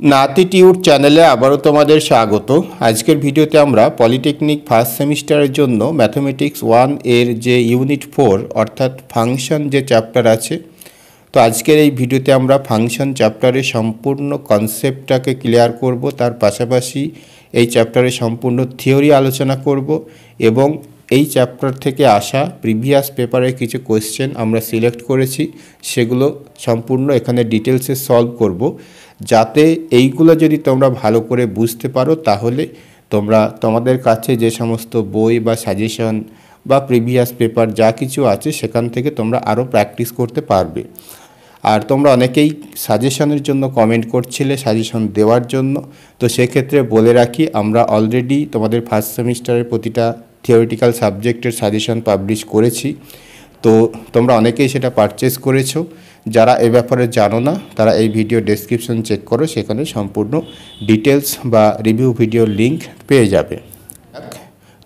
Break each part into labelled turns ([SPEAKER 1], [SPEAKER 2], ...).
[SPEAKER 1] নাতিটিউড চ্যানেলে আবারও তোমাদের স্বাগত। আজকের ভিডিওতে আমরা পলিটেকনিক ফার্স্ট সেমিস্টারের জন্য ম্যাথমেটিক্স 1 এর যে ইউনিট 4 অর্থাৎ ফাংশন যে চ্যাপ্টার আছে, তো আজকের এই ভিডিওতে আমরা ফাংশন চ্যাপ্টারের সম্পূর্ণ কনসেপ্টটাকে ক্লিয়ার করব। তার পাশাপাশি এই চ্যাপ্টারের সম্পূর্ণ থিওরি আলোচনা করব এবং এই চ্যাপ্টার থেকে আসা প্রিভিয়াস পেপারের কিছু কোয়েশ্চেন আমরা সিলেক্ট করেছি, সেগুলো সম্পূর্ণ এখানে ডিটেলসে সলভ করব, যাতে এইগুলো যদি তোমরা ভালো করে বুঝতে পারো তাহলে তোমরা তোমাদের কাছে যে সমস্ত বই বা সাজেশন বা প্রিভিয়াস পেপার যা কিছু আছে সেখান থেকে তোমরা আরও প্র্যাকটিস করতে পারবে। আর তোমরা অনেকেই সাজেশনের জন্য কমেন্ট করছিলে সাজেশন দেওয়ার জন্য, তো সেক্ষেত্রে বলে রাখি আমরা অলরেডি তোমাদের ফার্স্ট সেমিস্টারের প্রতিটা থিওরিটিক্যাল সাবজেক্টের সাজেশন পাবলিশ করেছি, তো তোমরা অনেকেই সেটা পারচেস করেছো। যারা এ ব্যাপারে জানো না তারা এই ভিডিও ডেসক্রিপশন চেক করো, সেখানে সম্পূর্ণ ডিটেলস বা রিভিউ ভিডিও লিঙ্ক পেয়ে যাবে।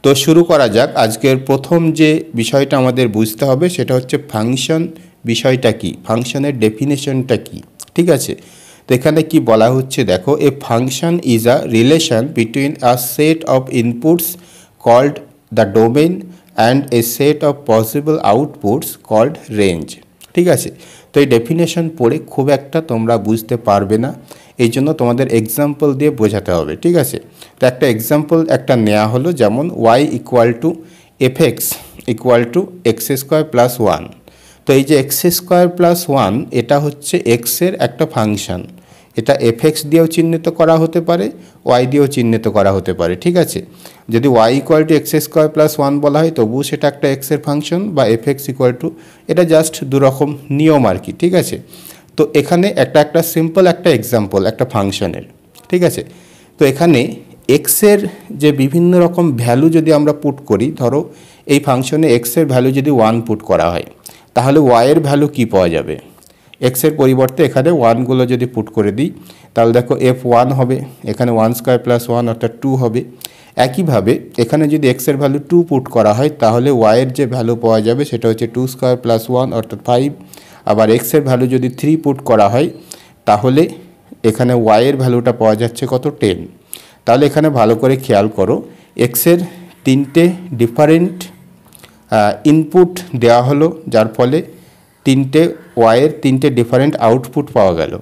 [SPEAKER 1] তো শুরু করা যাক। আজকের প্রথম যে বিষয়টা আমাদের বুঝতে হবে সেটা হচ্ছে ফাংশন বিষয়টা কি, ফাংশনের ডেফিনেশনটা কি। ঠিক আছে, তো এখানে কি বলা হচ্ছে দেখো, a function is a relation between a set of inputs called the domain and a set of possible outputs called range. ঠিক আছে, তো এই ডেফিনেশন পড়ে খুব একটা তোমরা বুঝতে পারবে না, এই জন্য তোমাদের এক্সাম্পল দিয়ে বোঝাতে হবে। ঠিক আছে, তো একটা এক্সাম্পল একটা নেওয়া হলো, যেমন y ইকুয়াল টু এফ(x) equal to x square plus 1। তো এই যে এক্স স্কোয়ার প্লাস 1 এটা হচ্ছে এক্সের একটা ফাংশন, এটা এফ(x) দিয়েও চিহ্নিত করা হতে পারে, y দিয়েও চিহ্নিত করা হতে পারে। ঠিক আছে, যদি y equal to x square plus 1 বলা হয় তবুও সেটা একটা এক্সের ফাংশন, বা এফ(x) ইকুয়াল টু, এটা জাস্ট দুরকম নিয়ম আর কি। ঠিক আছে, তো এখানে একটা সিম্পল একটা এক্সাম্পল একটা ফাংশনের। ঠিক আছে, তো এখানে এক্সের যে বিভিন্ন রকম ভ্যালু যদি আমরা পুট করি, ধরো এই ফাংশনে এক্সের ভ্যালু যদি 1 পুট করা হয় তাহলে ওয়াইয়ের ভ্যালু কি পাওয়া যাবে, এক্সের পরিবর্তে এখানে 1গুলো যদি পুট করে দিই তাহলে দেখো f1 হবে, এখানে 1 স্কোয়ার প্লাস 1 অর্থাৎ 2 হবে। একইভাবে এখানে যদি এক্সের ভ্যালু 2 পুট করা হয় তাহলে ওয়াইয়ের যে ভ্যালু পাওয়া যাবে সেটা হচ্ছে 2 স্কোয়ার প্লাস 1 অর্থাৎ 5। আবার এক্সের ভ্যালু যদি 3 পুট করা হয় তাহলে এখানে ওয়াইয়ের ভ্যালুটা পাওয়া যাচ্ছে কত, 10। তাহলে এখানে ভালো করে খেয়াল করো, এক্সের তিনটে ডিফারেন্ট ইনপুট দেওয়া হলো, যার ফলে ওয়াইয়ের তিনটে ডিফারেন্ট আউটপুট পাওয়া গেল।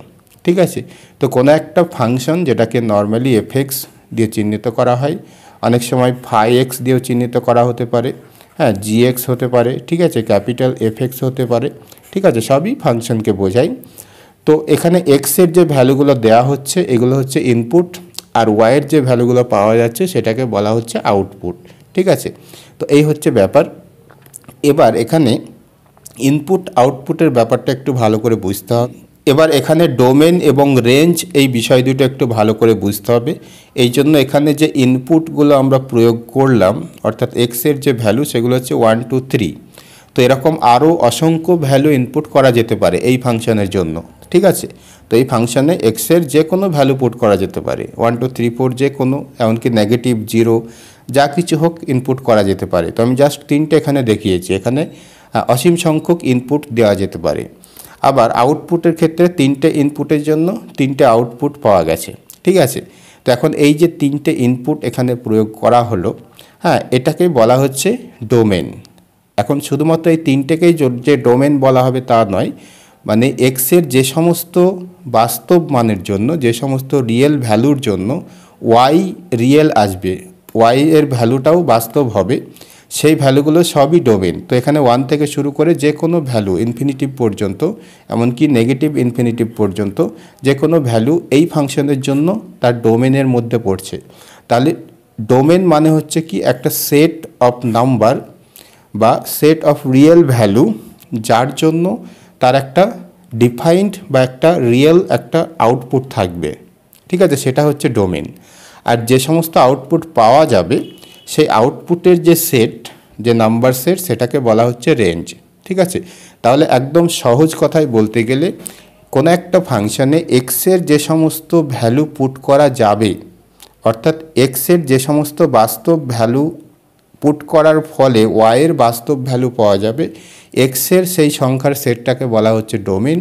[SPEAKER 1] ঠিক আছে, তো কোনো একটা ফাংশন যেটাকে নর্মালি এফ(x) দিয়ে চিহ্নিত করা হয়, অনেক সময় φx দিয়েও চিহ্নিত করা হতে পারে, হ্যাঁ gx হতে পারে, ঠিক আছে, ক্যাপিটাল এফ(x) হতে পারে। ঠিক আছে, সবই ফাংশনকে বোঝায়। তো এখানে এক্সের যে ভ্যালুগুলো দেওয়া হচ্ছে এগুলো হচ্ছে ইনপুট, আর ওয়াইয়ের যে ভ্যালুগুলো পাওয়া যাচ্ছে সেটাকে বলা হচ্ছে আউটপুট। ঠিক আছে, তো এই হচ্ছে ব্যাপার। এবার এখানে ইনপুট আউটপুটের ব্যাপারটা একটু ভালো করে বুঝতে হবে। এবার এখানে ডোমেন এবং রেঞ্জ এই বিষয় দুটো একটু ভালো করে বুঝতে হবে। এই জন্য এখানে যে ইনপুটগুলো আমরা প্রয়োগ করলাম অর্থাৎ এক্সের যে ভ্যালু সেগুলো হচ্ছে 1 2 3। তো এরকম আরও অসংখ্য ভ্যালু ইনপুট করা যেতে পারে এই ফাংশনের জন্য। ঠিক আছে, তো এই ফাংশনে এক্সের যে কোনো ভ্যালু পুট করা যেতে পারে, 1 2 3 4 যে কোনো, এমনকি নেগেটিভ 0 যা কিছু হোক ইনপুট করা যেতে পারে। তো আমি জাস্ট 3টে এখানে দেখিয়েছি, এখানে অসীম সংখ্যক ইনপুট দেওয়া যেতে পারে। আবার আউটপুটের ক্ষেত্রে 3টে ইনপুটের জন্য 3টে আউটপুট পাওয়া গেছে। ঠিক আছে, তো এখন এই যে 3টে ইনপুট এখানে প্রয়োগ করা হলো, হ্যাঁ এটাকে বলা হচ্ছে ডোমেন। এখন শুধুমাত্র এই 3টেকেই যে ডোমেন বলা হবে তা নয়, মানে এক্সের যে সমস্ত বাস্তব মানের জন্য, যে সমস্ত রিয়েল ভ্যালুর জন্য ওয়াই রিয়েল আসবে, ওয়াই এর ভ্যালুটাও বাস্তব হবে, সেই ভ্যালুগুলো সবই ডোমেন। তো এখানে 1 থেকে শুরু করে যে কোনো ভ্যালু ইনফিনিটিভ পর্যন্ত, এমনকি নেগেটিভ ইনফিনিটিভ পর্যন্ত যে কোনো ভ্যালু এই ফাংশনের জন্য তার ডোমেনের মধ্যে পড়ছে। তাহলে ডোমেন মানে হচ্ছে কি একটা সেট অফ নাম্বার বা সেট অফ রিয়েল ভ্যালু, যার জন্য তার একটা ডিফাইন্ড বা একটা রিয়েল একটা আউটপুট থাকবে। ঠিক আছে, সেটা হচ্ছে ডোমেন। আর যে সমস্ত আউটপুট পাওয়া যাবে সেই আউটপুটের যে সেট, যে নাম্বার সেট, সেটাকে বলা হচ্ছে রেঞ্জ। ঠিক আছে, তাহলে একদম সহজ কথায় বলতে গেলে কোনো একটা ফাংশনে এক্সের যে সমস্ত ভ্যালু পুট করা যাবে, অর্থাৎ এক্সের যে সমস্ত বাস্তব ভ্যালু পুট করার ফলে ওয়াইয়ের বাস্তব ভ্যালু পাওয়া যাবে, এক্সের সেই সংখ্যার সেটটাকে বলা হচ্ছে ডোমেন।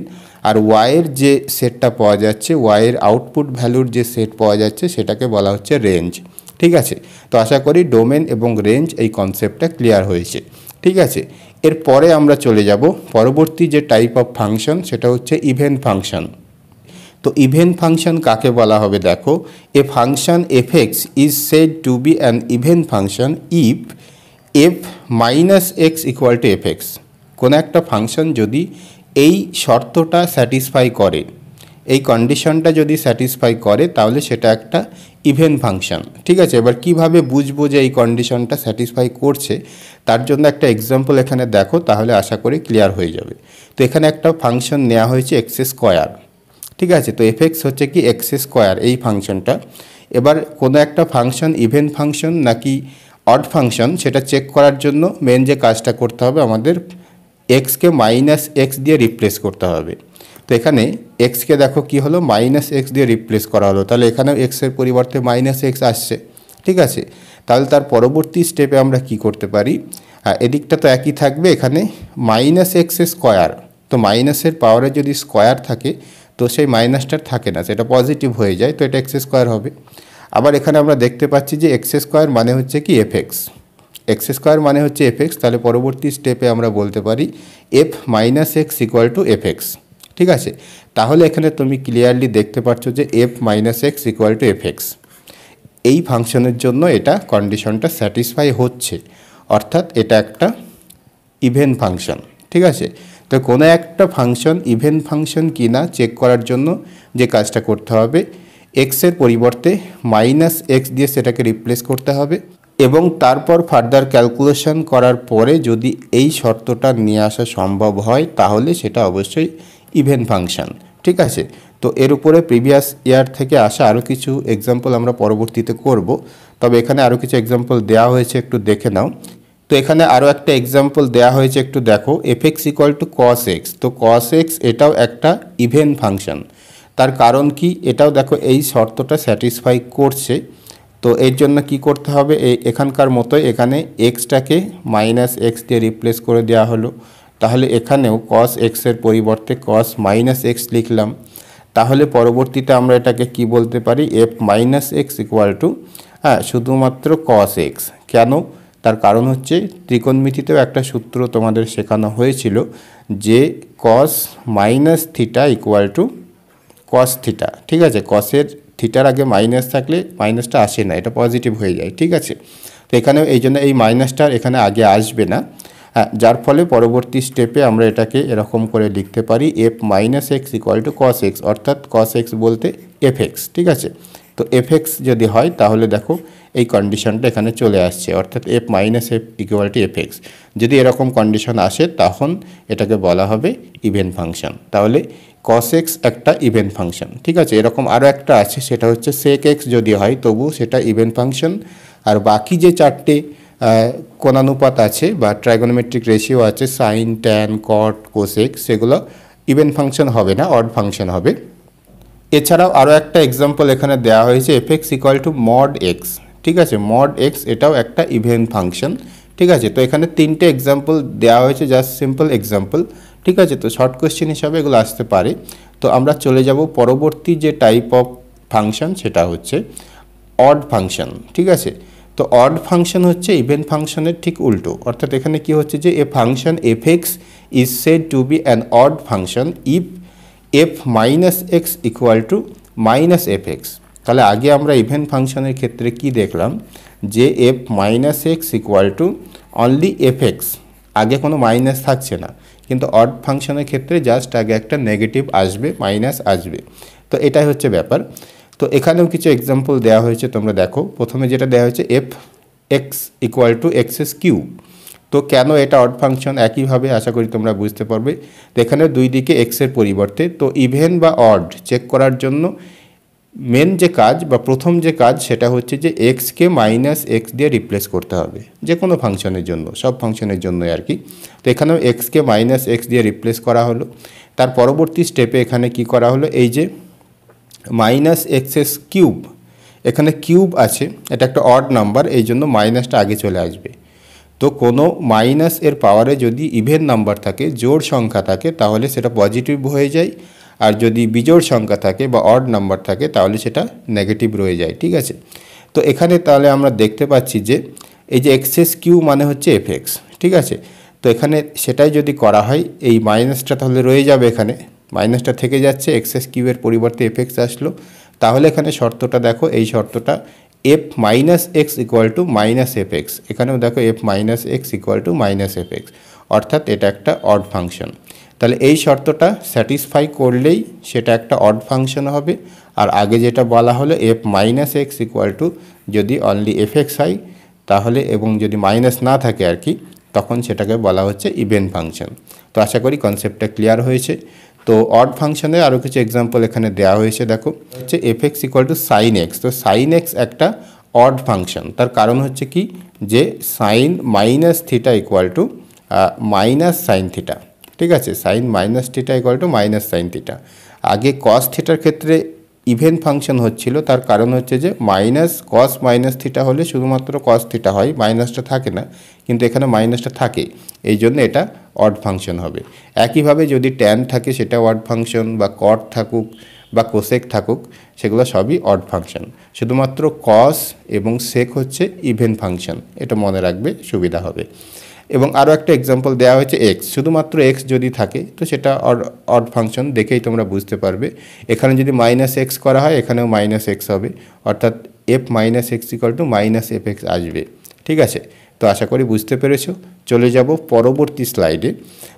[SPEAKER 1] আর ওয়াইয়ের যে সেটটা পাওয়া যাচ্ছে, ওয়াইয়ের আউটপুট ভ্যালুর যে সেট পাওয়া যাচ্ছে সেটাকে বলা হচ্ছে রেঞ্জ। ঠিক আছে, তো আশা করি ডোমেন এবং রেঞ্জ এই কনসেপ্টটা ক্লিয়ার হয়েছে। ঠিক আছে, এরপরে আমরা চলে যাব পরবর্তী যে টাইপ অফ ফাংশন, সেটা হচ্ছে ইভেন্ট ফাংশন। তো ইভেন্ট ফাংশন কাকে বলা হবে দেখো, a function f x is said to be an even function if f minus x equal to f x. কোনো একটা ফাংশন যদি এই শর্তটা স্যাটিসফাই করে, এই কন্ডিশনটা যদি স্যাটিসফাই করে, তাহলে সেটা একটা ইভেন্ট ফাংশন। ঠিক আছে, এবার কিভাবে বুঝবো যে এই কন্ডিশনটা স্যাটিসফাই করছে, তার জন্য একটা এক্সাম্পল এখানে দেখো, তাহলে আশা করি ক্লিয়ার হয়ে যাবে। তো এখানে একটা ফাংশন নেওয়া হয়েছে এক্স স্কোয়ার। ঠিক আছে, তো এফএক্স হচ্ছে কি এক্স স্কোয়ার এই ফাংশনটা। এবার কোনো একটা ফাংশন ইভেন্ট ফাংশন নাকি অড ফাংশন সেটা চেক করার জন্য মেন যে কাজটা করতে হবে, আমাদের এক্সকে মাইনাস এক্স দিয়ে রিপ্লেস করতে হবে। তো এখানে এক্সকে দেখো কি হলো, মাইনাস এক্স দিয়ে রিপ্লেস করা হলো, তাহলে এখানেও এক্সের পরিবর্তে মাইনাস এক্স আসছে। ঠিক আছে, তাহলে তার পরবর্তী স্টেপে আমরা কি করতে পারি, এদিকটা তো একই থাকবে, এখানে মাইনাস এক্স স্কোয়ার, তো মাইনাসের পাওয়ারে যদি স্কোয়ার থাকে তো সেই মাইনাসটার থাকে না, সেটা পজিটিভ হয়ে যায়, তো এটা এক্স স্কোয়ার হবে। আবার এখানে আমরা দেখতে পাচ্ছি যে এক্স স্কোয়ার মানে হচ্ছে কি এফএক্স, এক্স স্কোয়ার মানে হচ্ছে এফএক্স, তাহলে পরবর্তী স্টেপে আমরা বলতে পারি f minus x equal to FX. ঠিক আছে, তাহলে এখানে তুমি ক্লিয়ারলি দেখতে পাচ্ছ যে f minus x equal to FX এই ফাংশনের জন্য এটা কন্ডিশনটা স্যাটিসফাই হচ্ছে, অর্থাৎ এটা একটা ইভেন্ট ফাংশন। ঠিক আছে, তো কোনো একটা ফাংশন ইভেন্ট ফাংশন কি না চেক করার জন্য যে কাজটা করতে হবে, এক্সের পরিবর্তে মাইনাস এক্স দিয়ে সেটাকে রিপ্লেস করতে হবে, এবং তারপর ফার্দার ক্যালকুলেশন করার পরে যদি এই শর্তটা নিয়ে আসা সম্ভব হয়, তাহলে সেটা অবশ্যই ইভেন্ট ফাংশন। ঠিক আছে, তো এর উপরে প্রিভিয়াস ইয়ার থেকে আসা আরও কিছু এক্সাম্পল আমরা পরবর্তীতে করব, তবে এখানে আরও কিছু এক্সাম্পল দেওয়া হয়েছে, একটু দেখে নাও। তো এখানে আরও একটা এক্সাম্পল দেওয়া হয়েছে, একটু দেখো, f x equal to cos x. তো কস এক্স এটাও একটা ইভেন্ট ফাংশন, তার কারণ কি, এটাও দেখো এই শর্তটা স্যাটিসফাই করছে। তো এর জন্য কি করতে হবে, এখানকার মতোই এখানে এক্সটাকে মাইনাস এক্স দিয়ে রিপ্লেস করে দেওয়া হলো, তাহলে এখানেও কস এক্সের পরিবর্তে কস মাইনাস এক্স লিখলাম। তাহলে পরবর্তীতে আমরা এটাকে কি বলতে পারি, f minus x equal to শুধুমাত্র কস এক্স। কেন, তার কারণ হচ্ছে ত্রিকোণমিতিতেও একটা সূত্র তোমাদের শেখানো হয়েছিল যে cos minus theta equal to cos theta. ঠিক আছে, কসের থিটার আগে মাইনাস থাকলে মাইনাসটা আসে না, এটা পজিটিভ হয়ে যায়। ঠিক আছে, তো এখানেও এই জন্য এই মাইনাসটার এখানে আগে আসবে না, যার ফলে পরবর্তী স্টেপে আমরা এটাকে এরকম করে লিখতে পারি f minus x equal to cos x, অর্থাৎ কস এক্স বলতে এফ এক্স। ঠিক আছে, তো এফ এক্স যদি হয় তাহলে দেখো এই কন্ডিশনটা এখানে চলে আসছে, অর্থাৎ F minus F equal to f x. যদি এরকম কন্ডিশন আসে তখন এটাকে বলা হবে ইভেন্ট ফাংশন। তাহলে কস এক্স একটা ইভেন্ট ফাংশন। ঠিক আছে, এরকম আরও একটা আছে, সেটা হচ্ছে সেক এক্স যদি হয় তবু সেটা ইভেন্ট ফাংশন। আর বাকি যে চারটে কোণানুপাত আছে বা ট্রাইগোনোমেট্রিক রেশিও আছে, সাইন, ট্যান, কট, কোসেক, সেগুলো ইভেন্ট ফাংশন হবে না, অড ফাংশন হবে। এছাড়াও আরও একটা এক্সাম্পল এখানে দেওয়া হয়েছে f x equal to mod x. ঠিক আছে, মড এক্স এটাও একটা ইভেন্ট ফাংশন। ঠিক আছে, তো এখানে তিনটে এক্সাম্পল দেওয়া হয়েছে, জাস্ট সিম্পল এক্সাম্পল। ঠিক আছে, তো শর্ট কোয়েশ্চেন হিসাবে এগুলো আসতে পারে। তো আমরা চলে যাব পরবর্তী যে টাইপ অফ ফাংশন, সেটা হচ্ছে অড ফাংশন। ঠিক আছে, তো অড ফাংশন হচ্ছে ইভেন্ট ফাংশনের ঠিক উল্টো, অর্থাৎ এখানে কি হচ্ছে যে a function f x is said to be an odd function if f minus x equal to minus f x. তাহলে আগে আমরা ইভেন্ট ফাংশনের ক্ষেত্রে কি দেখলাম, যে f minus x equal to only f x, আগে কোনো মাইনাস থাকছে না, কিন্তু অড ফাংশনের ক্ষেত্রে জাস্ট আগে একটা নেগেটিভ আসবে, মাইনাস আসবে। তো এটাই হচ্ছে ব্যাপার। তো এখানেও কিছু এক্সাম্পল দেওয়া হয়েছে, তোমরা দেখো। প্রথমে যেটা দেওয়া হয়েছে f x equal to x q. তো কেন এটা অড ফাংশন, একইভাবে আশা করি তোমরা বুঝতে পারবে। তো এখানে দুই দিকে এক্সের পরিবর্তে, তো ইভেন বা অড চেক করার জন্য মেন যে কাজ বা প্রথম যে কাজ সেটা হচ্ছে যে এক্সকে মাইনাস এক্স দিয়ে রিপ্লেস করতে হবে, যে কোনো ফাংশনের জন্য, সব ফাংশনের জন্যই আর কি। তো এখানেও এক্সকে মাইনাস এক্স দিয়ে রিপ্লেস করা হলো। তার পরবর্তী স্টেপে এখানে কি করা হলো, এই যে মাইনাস এক্স কিউব, এখানে কিউব আছে, এটা একটা অড নাম্বার, এই জন্য মাইনাসটা আগে চলে আসবে। তো কোনো মাইনাস এর পাওয়ারে যদি ইভেন নাম্বার থাকে, জোড় সংখ্যা থাকে, তাহলে সেটা পজিটিভ হয়ে যায়। আর যদি বিজোড় সংখ্যা থাকে বা অড নাম্বার থাকে তাহলে সেটা নেগেটিভ রয়ে যায়, ঠিক আছে। তো এখানে তাহলে আমরা দেখতে পাচ্ছি যে এই যে এক্সএস কিউ মানে হচ্ছে এফএক্স, ঠিক আছে। তো এখানে সেটাই যদি করা হয় এই মাইনাসটা তাহলে রয়ে যাবে, এখানে মাইনাসটা থেকে যাচ্ছে, এক্সএস কিউ এর পরিবর্তে এফএক্স আসলো। তাহলে এখানে শর্তটা দেখো, এই শর্তটা F minus x equal to minus f x, এখানেও দেখো F minus x equal to minus f x, অর্থাৎ এটা একটা অড ফাংশন। তাহলে এই শর্তটা স্যাটিসফাই করলেই সেটা একটা অড ফাংশন হবে। আর আগে যেটা বলা হলো F minus x equal to যদি অনলি এফ এক্স হয় তাহলে, এবং যদি মাইনাস না থাকে আর কি, তখন সেটাকে বলা হচ্ছে ইভেন ফাংশন। তো আশা করি কনসেপ্টটা ক্লিয়ার হয়েছে। তো অড ফাংশনে আরও কিছু এক্সাম্পল এখানে দেওয়া হয়েছে, দেখো হচ্ছে f x equal to sign x. তো সাইন এক্স একটা অড ফাংশন, তার কারণ হচ্ছে কি যে sine minus theta equal to minus sine theta, ঠিক আছে। Sine minus theta equal to minus sine theta. আগে কস থিটার ক্ষেত্রে ইভেন ফাংশন হচ্ছিল, তার কারণ হচ্ছে যে মাইনাস কস মাইনাস থিটা হলে শুধুমাত্র কস থিটা হয়, মাইনাসটা থাকে না, কিন্তু এখানে মাইনাসটা থাকে, এই জন্য এটা অড ফাংশন হবে। একইভাবে যদি ট্যান থাকে সেটা অড ফাংশন, বা কট থাকুক বা কোসেক থাকুক, সেগুলো সবই অড ফাংশন। শুধুমাত্র কস এবং সেক হচ্ছে ইভেন ফাংশন, এটা মনে রাখবে, সুবিধা হবে। এবং আরও একটা এক্সাম্পল দেওয়া হয়েছে এক্স, শুধুমাত্র এক্স যদি থাকে তো সেটা অড ফাংশন, দেখেই তোমরা বুঝতে পারবে। এখানে যদি মাইনাস এক্স করা হয় এখানেও মাইনাস এক্স হবে, অর্থাৎ F minus x equal to minus f x আসবে, ঠিক আছে। তো আশা করি বুঝতে পেরেছো। চলে যাব পরবর্তী স্লাইডে।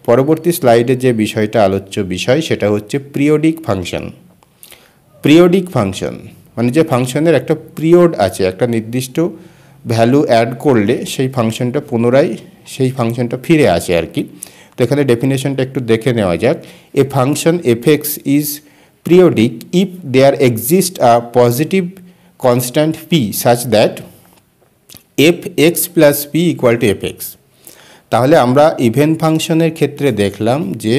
[SPEAKER 1] পরবর্তী স্লাইডে যে বিষয়টা আলোচ্য বিষয় সেটা হচ্ছে পিরিয়ডিক ফাংশন। পিরিয়ডিক ফাংশন মানে যে ফাংশনের একটা পিরিয়ড আছে, একটা নির্দিষ্ট ভ্যালু অ্যাড করলে সেই ফাংশনটা পুনরায় সেই ফাংশনটা ফিরে আসে আর কি। তো এখানে ডেফিনেশনটা একটু দেখে নেওয়া যাক। A function f x is periodic if there exist a positive constant p such that f x plus p equal to f x. তাহলে আমরা ইভেন ফাংশনের ক্ষেত্রে দেখলাম যে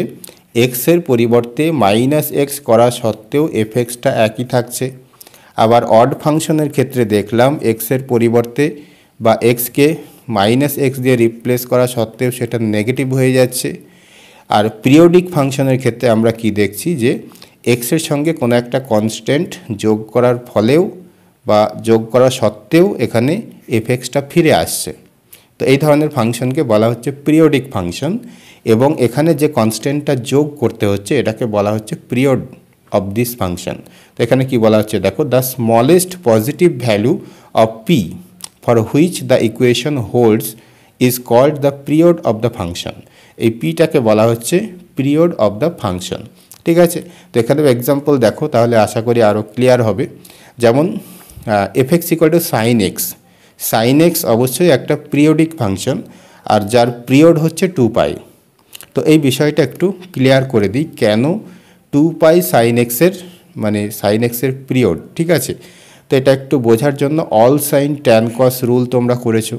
[SPEAKER 1] এক্সের পরিবর্তে মাইনাস এক্স করা সত্ত্বেও এফ এক্সটা একই থাকছে। আবার অড ফাংশনের ক্ষেত্রে দেখলাম এক্সের পরিবর্তে বা এক্সকে মাইনাস এক্স দিয়ে রিপ্লেস করা সত্ত্বেও সেটা নেগেটিভ হয়ে যাচ্ছে। আর পিরিয়ডিক ফাংশনের ক্ষেত্রে আমরা কি দেখছি যে এক্সের সঙ্গে কোনো একটা কনস্ট্যান্ট যোগ করার ফলেও বা যোগ করা সত্ত্বেও এখানে এফ এক্সটা ফিরে আসছে। তো এই ধরনের ফাংশনকে বলা হচ্ছে পিরিয়ডিক ফাংশন, এবং এখানে যে কনস্ট্যান্টটা যোগ করতে হচ্ছে এটাকে বলা হচ্ছে পিরিয়ড অফ দিস ফাংশন। তো এখানে কি বলা হচ্ছে দেখো, the smallest positive value of p for which the equation holds is called the period of the function. এই পিটাকে বলা হচ্ছে পিরিয়ড অফ দ্য ফাংশন, ঠিক আছে। তো এখানে এক্সাম্পল দেখো, তাহলে আশা করি আরও ক্লিয়ার হবে। যেমন f x equal to sign x. Sine x অবশ্যই একটা পিরিয়ডিক ফাংশন, আর যার পিরিয়ড হচ্ছে 2π। তো এই বিষয়টা একটু ক্লিয়ার করে দিই, কেন 2π সাইন এক্সের মানে সাইন এক্সের পিরিয়ড, ঠিক আছে। তো এটা একটু বোঝার জন্য all sine tan cos rule তোমরা করেছো।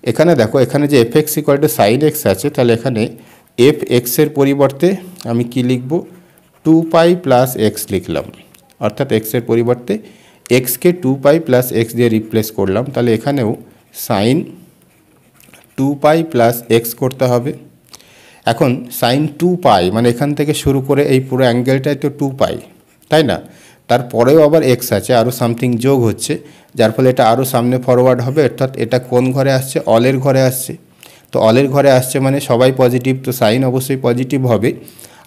[SPEAKER 1] এখানে দেখো, এখানে যে এফ এক্স ইকুয়াল টু সাইন এক্স আছে, তাহলে এখানে এফ এক্সের পরিবর্তে আমি কি লিখব, 2π প্লাস এক্স লিখলাম, অর্থাৎ এক্সের পরিবর্তে এক্সকে 2π প্লাস এক্স দিয়ে রিপ্লেস করলাম। তাহলে এখানেও সাইন 2π প্লাস এক্স করতে হবে। এখন সাইন 2π মানে এখান থেকে শুরু করে এই পুরো অ্যাঙ্গেলটাই তো 2π, তাই না। তারপরেও আবার এক্স আছে, আরও সামথিং যোগ হচ্ছে, যার ফলে এটা আরও সামনে ফরওয়ার্ড হবে, অর্থাৎ এটা কোন ঘরে আসছে, অলের ঘরে আসছে। তো অলের ঘরে আসছে মানে সবাই পজিটিভ, তো সাইন অবশ্যই পজিটিভ হবে।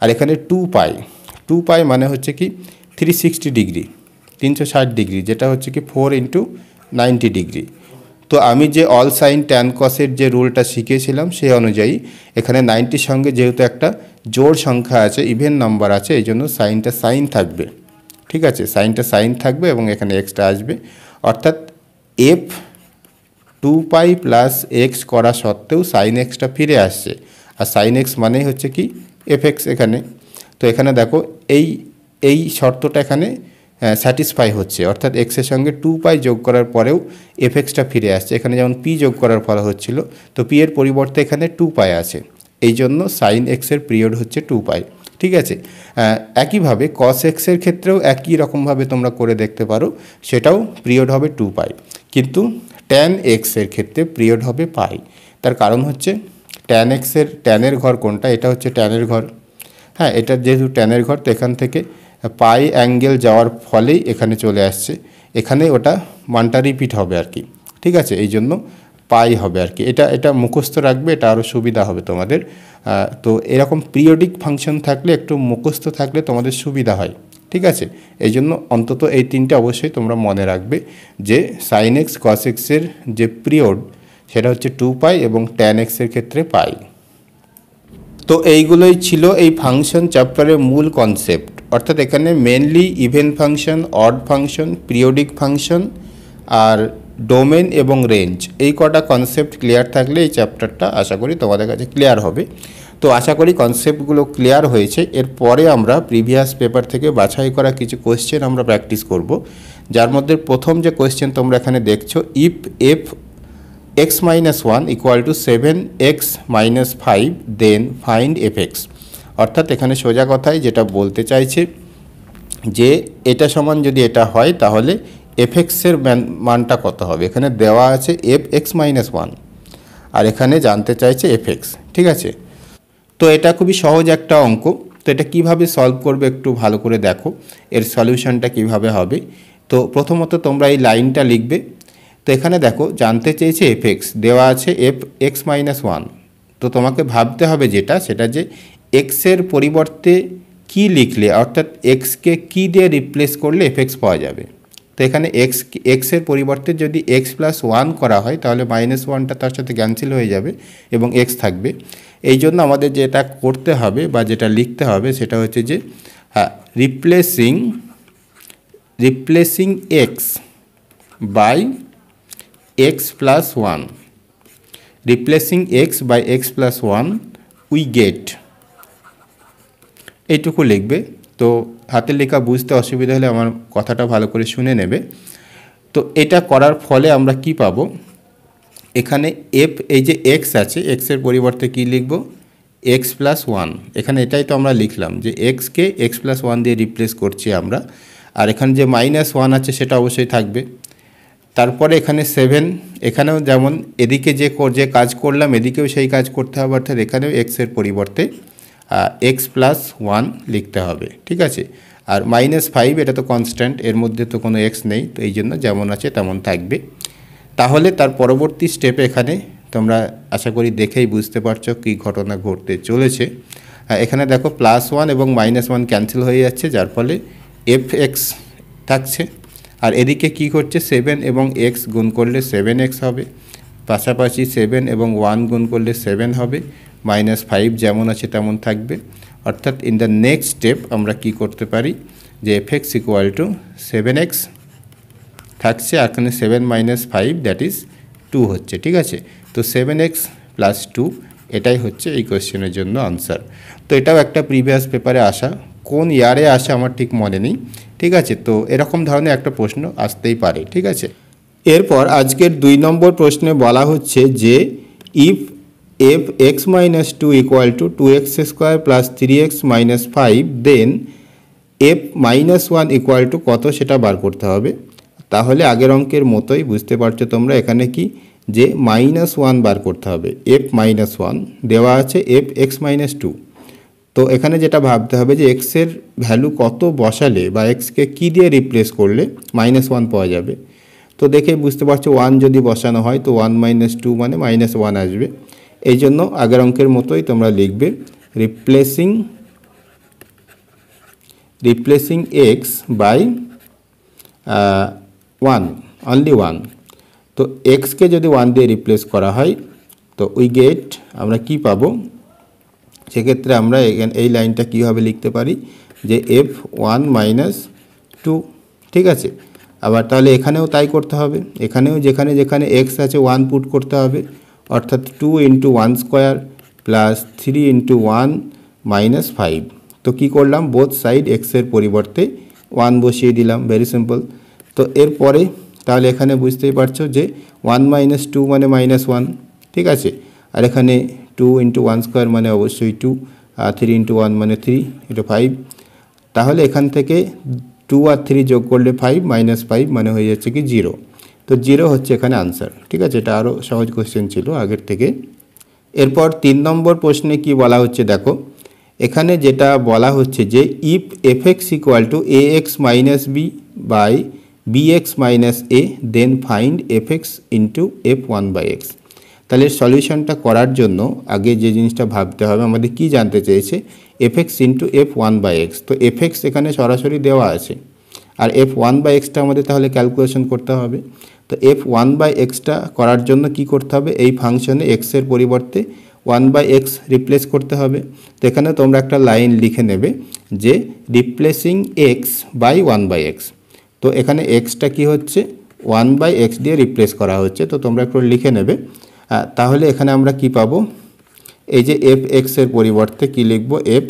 [SPEAKER 1] আর এখানে 2π মানে হচ্ছে কি 360 ডিগ্রি, 360 ডিগ্রি, যেটা হচ্ছে কি 4 × 90 ডিগ্রি। তো আমি যে অল সাইন ট্যান কসের যে রুলটা শিখেছিলাম সেই অনুযায়ী এখানে 90 সঙ্গে যেহেতু একটা জোড় সংখ্যা আছে, ইভেন নাম্বার আছে, এই জন্য সাইনটা সাইন থাকবে, ঠিক আছে। সাইনটা সাইন থাকবে এবং এখানে এক্সটা আসবে, অর্থাৎ এফ 2π প্লাস এক্স করা সত্ত্বেও সাইন এক্সটা ফিরে আসছে। আর সাইন এক্স মানেই হচ্ছে কি এফ এক্স এখানে। তো এখানে দেখো এই শর্তটা এখানে স্যাটিসফাই হচ্ছে, অর্থাৎ এক্সের সঙ্গে 2π যোগ করার পরেও এফ এক্সটা ফিরে আসছে। এখানে যেমন পি যোগ করার ফলে হচ্ছিল, তো পি এর পরিবর্তে এখানে 2π আছে, এই জন্য সাইন এক্সের পিরিয়ড হচ্ছে 2π, ঠিক আছে। একইভাবে কস এক্সের ক্ষেত্রেও একই রকমভাবে তোমরা করে দেখতে পারো, সেটাও পিরিয়ড হবে 2π, কিন্তু ট্যান এক্সের ক্ষেত্রে পিরিয়ড হবে পাই। তার কারণ হচ্ছে ট্যানের ঘর কোনটা, এটা হচ্ছে ট্যানের ঘর। হ্যাঁ, এটা যেহেতু ট্যানের ঘর, তো এখান থেকে পাই অ্যাঙ্গেল যাওয়ার ফলেই এখানে চলে আসছে, এখানে ওটা মানটা রিপিট হবে আর কি। ঠিক আছে, এই জন্য পাই হবে আর কি। এটা মুখস্থ রাখবে, এটা আরও সুবিধা হবে তোমাদের। তো এরকম পিরিয়ডিক ফাংশন থাকলে, একটু মুখস্থ থাকলে তোমাদের সুবিধা হয়। ঠিক আছে, এই জন্য অন্তত এই তিনটে অবশ্যই তোমরা মনে রাখবে যে সাইন এক্স কস এক্সের যে পিরিয়ড সেটা হচ্ছে 2 পাই এবং ট্যান এক্সের ক্ষেত্রে পাই। তো এইগুলোই ছিল এই ফাংশন চ্যাপ্টারের মূল কনসেপ্ট। অর্থাৎ এখানে mainly even function, odd function, periodic function আর ডোমেন এবং রেঞ্জ, এই কটা কনসেপ্ট ক্লিয়ার থাকলে এই চ্যাপ্টারটা আশা করি তোমাদের কাছে ক্লিয়ার হবে। তো আশা করি কনসেপ্টগুলো ক্লিয়ার হয়েছে। এরপরে আমরা প্রিভিয়াস পেপার থেকে বাছাই করা কিছু কোয়েশ্চেন আমরা প্র্যাকটিস করব, যার মধ্যে প্রথম যে কোয়েশ্চেন তোমরা এখানে দেখছো, if f x-1 equal to 7x-5 then find fx। অর্থাৎ এখানে সোজা কথায় যেটা বলতে চাইছে যে এটা সমান যদি এটা হয় তাহলে fx-এর মানটা কত হবে। এখানে দেওয়া আছে f(x-1) আর এখানে জানতে চাইছে fx। ঠিক আছে, তো এটা খুবই সহজ একটা অঙ্ক। তো এটা কিভাবে সলভ করবে একটু ভালো করে দেখো, এর সলিউশনটা কিভাবে হবে। তো প্রথমত তোমরা এই লাইনটা লিখবে। তো এখানে দেখো জানতে চেয়েছে fx, দেওয়া আছে f(x-1). তো তোমাকে ভাবতে হবে সেটা যে এক্সের পরিবর্তে কি লিখলে, অর্থাৎ এক্সকে কি দিয়ে রিপ্লেস করলে fx পাওয়া যাবে। তো এখানে এক্সের পরিবর্তে যদি x+1 করা হয় তাহলে -1টা তার সাথে ক্যান্সেল হয়ে যাবে এবং x থাকবে। এই জন্য আমাদের যেটা করতে হবে বা যেটা লিখতে হবে সেটা হচ্ছে যে replacing x by x+1, replacing x by x+1 we get, এইটুকু লিখবে। তো হাতের লেখা বুঝতে অসুবিধা হলে আমার কথাটা ভালো করে শুনে নেবে। তো এটা করার ফলে আমরা কি পাবো, এখানে এই যে x আছে, এক্সের পরিবর্তে কি লিখব, x+1। এখানে এটাই তো আমরা লিখলাম যে xকে x+1 দিয়ে রিপ্লেস করছি আমরা। আর এখানে যে -1 আছে সেটা অবশ্যই থাকবে। তারপরে এখানে 7, এখানেও যেমন এদিকে যে কাজ করলাম এদিকেও সেই কাজ করতে হবে, অর্থাৎ এখানেও এক্সের পরিবর্তে x+1 লিখতে হবে। ঠিক আছে, আর -5 এটা তো কনস্ট্যান্ট, এর মধ্যে তো কোনো x নেই, তো এই জন্য যেমন আছে তেমন থাকবে। তাহলে তার পরবর্তী স্টেপে এখানে তোমরা আশা করি দেখেই বুঝতে পারছো কী ঘটনা ঘটতে চলেছে। এখানে দেখো +1 এবং -1 ক্যান্সেল হয়ে যাচ্ছে, যার ফলে fx থাকছে। আর এদিকে কি করছে, 7 এবং x গুণ করলে 7x হবে, পাশাপাশি 7 এবং 1 গুণ করলে 7 হবে, -5 যেমন আছে তেমন থাকবে। অর্থাৎ ইন দ্য নেক্সট স্টেপ আমরা কি করতে পারি যে fx ইকুয়াল টু 7x থাকছে, আর এখানে 7 - 5 দ্যাট ইজ 2 হচ্ছে। ঠিক আছে, তো 7x + 2 এটাই হচ্ছে এই কোয়েশ্চেনের জন্য আনসার। তো এটাও একটা প্রিভিয়াস পেপারে আসা, কোন ইয়ারে আসে আমার ঠিক মনে নেই। ঠিক আছে, তো এরকম ধরনের একটা প্রশ্ন আসতেই পারে। ঠিক আছে, এরপর আজকের 2 নম্বর প্রশ্নে বলা হচ্ছে যে if f(x-2) equal to 2x² + 3x - 5 then f-1 equal to কত সেটা বার করতে হবে। তাহলে আগের অঙ্কের মতোই বুঝতে পারছো তোমরা, এখানে কি যে -1 বার করতে হবে। f-1 দেওয়া আছে f(x-2). তো এখানে যেটা ভাবতে হবে যে এক্সের ভ্যালু কত বসালে বা এক্সকে কী দিয়ে রিপ্লেস করলে -1 পাওয়া যাবে। তো দেখে বুঝতে পারছো 1 যদি বসানো হয় তো 1 - 2 মানে -1 আসবে। এই জন্য আগের অঙ্কের মতোই তোমরা লিখবে রিপ্লেসিং এক্স বাই 1, অনলি 1। তো এক্সকে যদি 1 দিয়ে রিপ্লেস করা হয় তো উই গেট, আমরা কি পাবো, সেক্ষেত্রে আমরা এই লাইনটা কীভাবে লিখতে পারি যে f1 - 2। ঠিক আছে, আবার তাহলে এখানেও তাই করতে হবে, এখানেও যেখানে যেখানে x আছে 1 পুট করতে হবে, অর্থাৎ 2 × 1² + 3 × 1 - 5। তো কী করলাম, বোথ সাইড এক্সের পরিবর্তে 1 বসিয়ে দিলাম, ভেরি সিম্পল। তো এরপরে তাহলে এখানে বুঝতেই পারছো যে 1 - 2 মানে -1। ঠিক আছে, আর এখানে 2 × 1² মানে অবশ্যই 2, আর 3 × 1 মানে 3, এটা 5। তাহলে এখান থেকে 2 আর 3 যোগ করলে 5, -5 মানে হয়ে যাচ্ছে কি 0। তো 0 হচ্ছে এখানে আনসার। ঠিক আছে, এটা আরও সহজ কোশ্চেন ছিল আগের থেকে। এরপর 3 নম্বর প্রশ্নে কি বলা হচ্ছে দেখো, এখানে যেটা বলা হচ্ছে যে if f x equal to a x minus b by b x minus a then find f x into f one by x. তাহলে সলিউশনটা করার জন্য আগে যে জিনিসটা ভাবতে হবে, আমাদের কি জানতে চেয়েছে, f x into f one by x. তো এফএক্স এখানে সরাসরি দেওয়া আছে, আর এফ ওয়ান বাই এক্সটা আমাদের তাহলে ক্যালকুলেশন করতে হবে। তো এফ ওয়ান বাই এক্সটা করার জন্য কি করতে হবে, এই ফাংশনে এক্সের পরিবর্তে ওয়ান বাই এক্স রিপ্লেস করতে হবে। তো এখানে তোমরা একটা লাইন লিখে নেবে যে replacing x by one by x. তো এখানে এক্সটা কি হচ্ছে, ওয়ান বাই এক্স দিয়ে রিপ্লেস করা হচ্ছে। তো তোমরা একটু লিখে নেবে। তাহলে এখানে আমরা কি পাবো, এই যে এফ এক্সের পরিবর্তে কি লিখব, এফ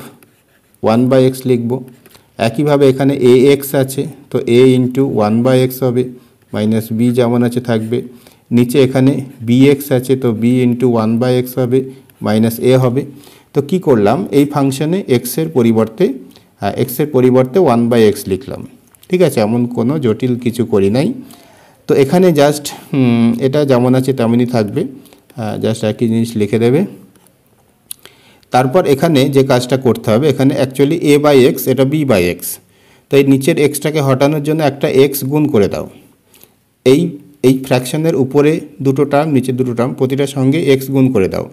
[SPEAKER 1] ওয়ান বাই এক্স লিখব। একইভাবে এখানে এ এক্স আছে, তো a into one by x হবে, মাইনাস বি যেমন আছে থাকবে। নিচে এখানে বি এক্স আছে, তো b into one by x হবে, মাইনাস এ হবে। তো কি করলাম, এই ফাংশনে এক্সের পরিবর্তে ওয়ান বাই এক্স লিখলাম। ঠিক আছে, এমন কোনো জটিল কিছু করি নাই। তো এখানে জাস্ট এটা যেমন আছে তেমনই থাকবে, জাস্ট একই জিনিস লিখে দেবে। তারপর এখানে যে কাজটা করতে হবে, এখানে অ্যাকচুয়ালি এ বাই এক্স, এটা বি বাই এক্স। তো এই নিচের এক্সটাকে হটানোর জন্য একটা এক্স গুণ করে দাও। এই ফ্র্যাকশনের উপরে দুটো টার্ম, নিচে দুটো টার্ম, প্রতিটার সঙ্গে এক্স গুণ করে দাও।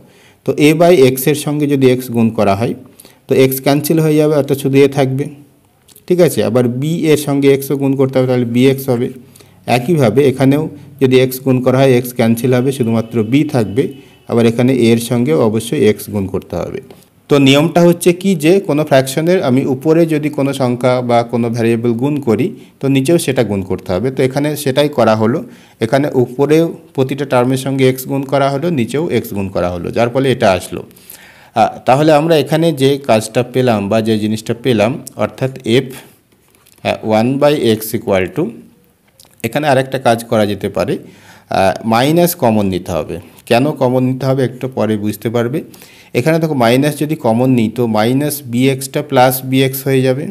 [SPEAKER 1] তো এ বাই এক্সের সঙ্গে যদি এক্স গুণ করা হয় তো এক্স ক্যান্সেল হয়ে যাবে, অর্থাৎ শুধু এ থাকবে। ঠিক আছে, আবার বি এর সঙ্গে এক্সও গুণ করতে হবে, তাহলে বি এক্স হবে। একইভাবে এখানেও যদি এক্স গুণ করা হয় এক্স ক্যান্সেল হবে, শুধুমাত্র বি থাকবে। আবার এখানে এর সঙ্গেও অবশ্যই এক্স গুণ করতে হবে। তো নিয়মটা হচ্ছে কি, যে কোনো ফ্র্যাকশনের আমি উপরে যদি কোনো সংখ্যা বা কোনো ভ্যারিয়েবল গুণ করি তো নিচেও সেটা গুণ করতে হবে। তো এখানে সেটাই করা হলো, এখানে উপরেও প্রতিটা টার্মের সঙ্গে এক্স গুণ করা হলো, নিচেও এক্স গুণ করা হলো, যার ফলে এটা আসলো। তাহলে আমরা এখানে যে কাজটা পেলাম বা যে জিনিসটা পেলাম, অর্থাৎ f one by x equal to, এখানে আরেকটা কাজ করা যেতে পারে, মাইনাস কমন নিতে হবে। কেন কমন নিতে হবে একটু পরে বুঝতে পারবে। এখানে দেখো মাইনাস যদি কমন নিই তো মাইনাস বি এক্সটা প্লাস বি এক্স হয়ে যাবে,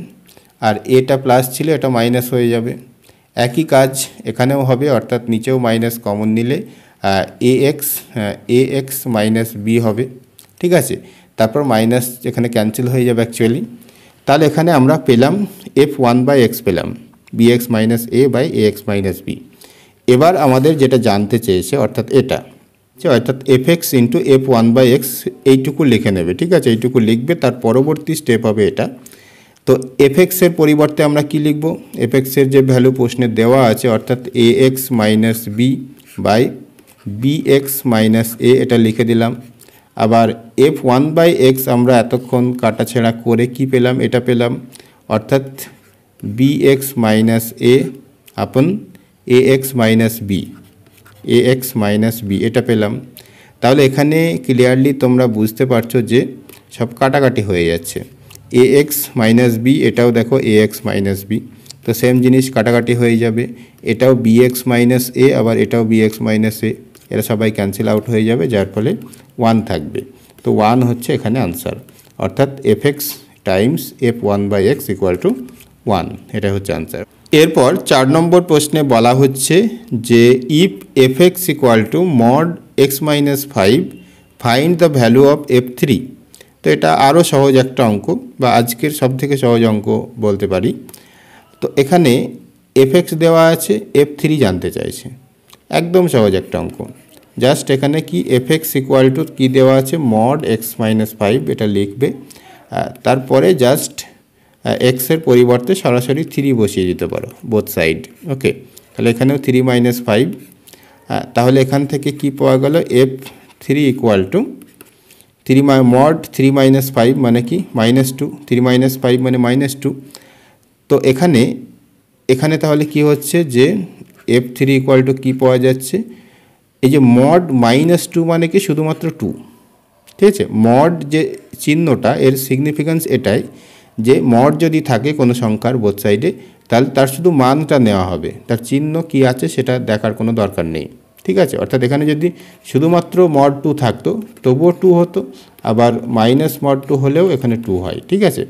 [SPEAKER 1] আর এটা প্লাস ছিল এটা মাইনাস হয়ে যাবে। একই কাজ এখানেও হবে, অর্থাৎ নিচেও মাইনাস কমন নিলে এ এক্স মাইনাস বি হবে। ঠিক আছে, তারপর মাইনাস এখানে ক্যান্সেল হয়ে যাবে অ্যাকচুয়ালি। তাহলে এখানে আমরা পেলাম এফ ওয়ান বাই এক্স পেলাম, b x minus a by a x minus b. এবার আমাদের যেটা জানতে চেয়েছে অর্থাৎ এটা, অর্থাৎ f x into f one by x, এইটুকু লিখে নেবে। ঠিক আছে, এইটুকু লিখবে, তার পরবর্তী স্টেপ হবে এটা। তো এফ এক্সের পরিবর্তে আমরা কি লিখব, এফ এক্সের যে ভ্যালু প্রশ্নে দেওয়া আছে, অর্থাৎ a x minus b by b x minus a, এটা লিখে দিলাম। আবার এফ ওয়ান বাই এক্স আমরা এতক্ষণ কাটাছেঁড়া করে কি পেলাম, এটা পেলাম, অর্থাৎ বি এক্স মাইনাস এ আপন এ এক্স মাইনাস বি, এ এক্স মাইনাস বি, এটা পেলাম। তাহলে এখানে ক্লিয়ারলি তোমরা বুঝতে পারছো যে সব কাটাকাটি হয়ে যাচ্ছে। এ এক্স মাইনাস বি, এটাও দেখো এ এক্স মাইনাস বি, তো সেম জিনিস কাটাকাটি হয়ে যাবে। এটাও বি এক্স মাইনাস এ, আবার এটাও বি এক্স মাইনাস এ, এরা সবাই ক্যান্সেল আউট হয়ে যাবে, যার ফলে ওয়ান থাকবে। তো ওয়ান হচ্ছে এখানে আনসার, অর্থাৎ f x times f one by x equal to one, এটা হচ্ছে আনসার। এরপর 4 নম্বর প্রশ্নে বলা হচ্ছে যে if F x equal to mod x minus 5 find the value of F three. তো এটা আরও সহজ একটা অঙ্ক, বা আজকের সবথেকে সহজ অঙ্ক বলতে পারি। তো এখানে এফ এক্স দেওয়া আছে, এফ থ্রি জানতে চাইছে, একদম সহজ একটা অঙ্ক। জাস্ট এখানে কি এফ এক্স ইকুয়াল টু কী দেওয়া আছে, মড এক্স মাইনাস 5, এটা লিখবে। তারপরে জাস্ট এক্সের পরিবর্তে সরাসরি 3 বসিয়ে দিতে পারো বোথ সাইড। ওকে, তাহলে এখানেও 3 মাইনাস 5, তাহলে এখান থেকে কি পাওয়া গেল, F three equal to mod 3 minus 5 মানে কি -2, 3 মাইনাস 5 মানে -2। তো এখানে তাহলে কি হচ্ছে যে এফ থ্রি ইকুয়াল টু কী পাওয়া যাচ্ছে, এই যে মড -2 মানে কি শুধুমাত্র 2। ঠিক আছে, মড যে চিহ্নটা এর সিগনিফিক্যান্স এটাই যে মড যদি থাকে কোনো সংখ্যার বোথ সাইডে তাহলে তার শুধু মানটা নেওয়া হবে, তার চিহ্ন কি আছে সেটা দেখার কোনো দরকার নেই। ঠিক আছে, অর্থাৎ এখানে যদি শুধুমাত্র মড 2 থাকতো তবুও 2 হতো, আবার মাইনাস মড 2 হলেও এখানে 2 হয়। ঠিক আছে,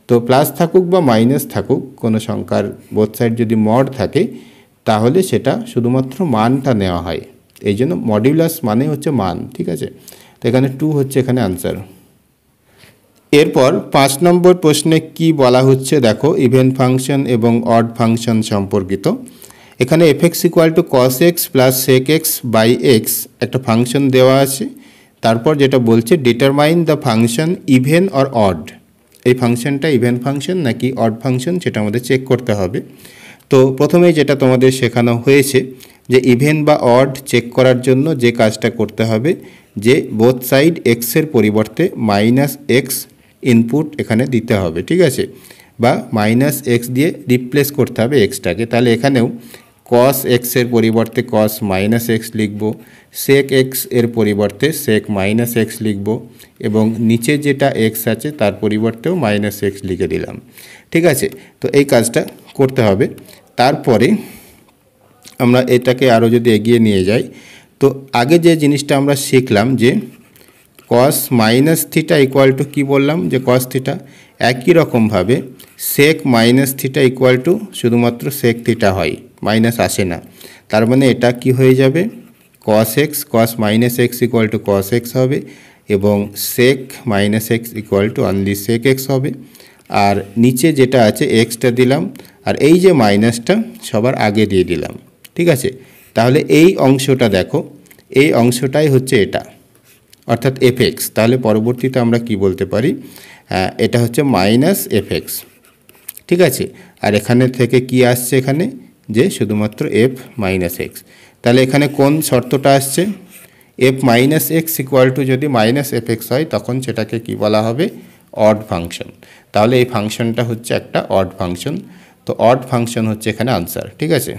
[SPEAKER 1] তো প্লাস থাকুক বা মাইনাস থাকুক, কোনো সংখ্যার বোথ সাইড যদি মড থাকে তাহলে সেটা শুধুমাত্র মানটা নেওয়া হয়, এই জন্য মডিউলাস মানে হচ্ছে মান। ঠিক আছে, তো এখানে 2 হচ্ছে এখানে আনসার। এরপর 5 নম্বর প্রশ্নে কি বলা হচ্ছে দেখো, ইভেন ফাংশন এবং অড ফাংশন সম্পর্কিত। এখানে fx equal to cos x plus sec x by x একটা ফাংশন দেওয়া আছে। তারপর যেটা বলছে determine the function even or odd, এই ফাংশনটা ইভেন ফাংশন নাকি অড ফাংশন সেটা আমাদের চেক করতে হবে। তো প্রথমেই যেটা তোমাদের শেখানো হয়েছে যে ইভেন বা অড চেক করার জন্য যে কাজটা করতে হবে যে বোথ সাইড এক্সের পরিবর্তে মাইনাস এক্স ইনপুট এখানে দিতে হবে, ঠিক আছে, বা মাইনাস এক্স দিয়ে রিপ্লেস করতে হবে এক্সটাকে। তাহলে এখানেও কস এক্সের পরিবর্তে কস মাইনাস এক্স লিখব, সেক এক্স এর পরিবর্তে সেক মাইনাস এক্স লিখব, এবং নিচে যেটা এক্স আছে তার পরিবর্তেও মাইনাস এক্স লিখে দিলাম, ঠিক আছে। তো এই কাজটা করতে হবে। তারপরে আমরা এটাকে আরও যদি এগিয়ে নিয়ে যাই, তো আগে যে জিনিসটা আমরা শিখলাম যে cos minus theta equal to কী বললাম, যে কস থিটা, একই রকমভাবে sec minus theta equal to শুধুমাত্র সেক থিটা হয়, মাইনাস আসে না। তার মানে এটা কি হয়ে যাবে, cos x cos minus x equal to cos x হবে, এবং sec minus x equal to only sec x হবে। আর নিচে যেটা আছে এক্সটা দিলাম, আর এই যে মাইনাসটা সবার আগে দিয়ে দিলাম, ঠিক আছে। তাহলে এই অংশটা দেখো, এই অংশটাই হচ্ছে এটা, অর্থাৎ এফএক্স। তাহলে পরবর্তীতে আমরা কি বলতে পারি, এটা হচ্ছে মাইনাস এফএক্স, ঠিক আছে। আর এখানে থেকে কি আসছে, এখানে যে শুধুমাত্র এফ মাইনাস এক্স। তাহলে এখানে কোন শর্তটা আসছে, F minus x equal to যদি মাইনাস এফ এক্স হয় তখন সেটাকে কি বলা হবে, অড ফাংশন। তাহলে এই ফাংশনটা হচ্ছে একটা অড ফাংশন। তো অড ফাংশন হচ্ছে এখানে আনসার, ঠিক আছে।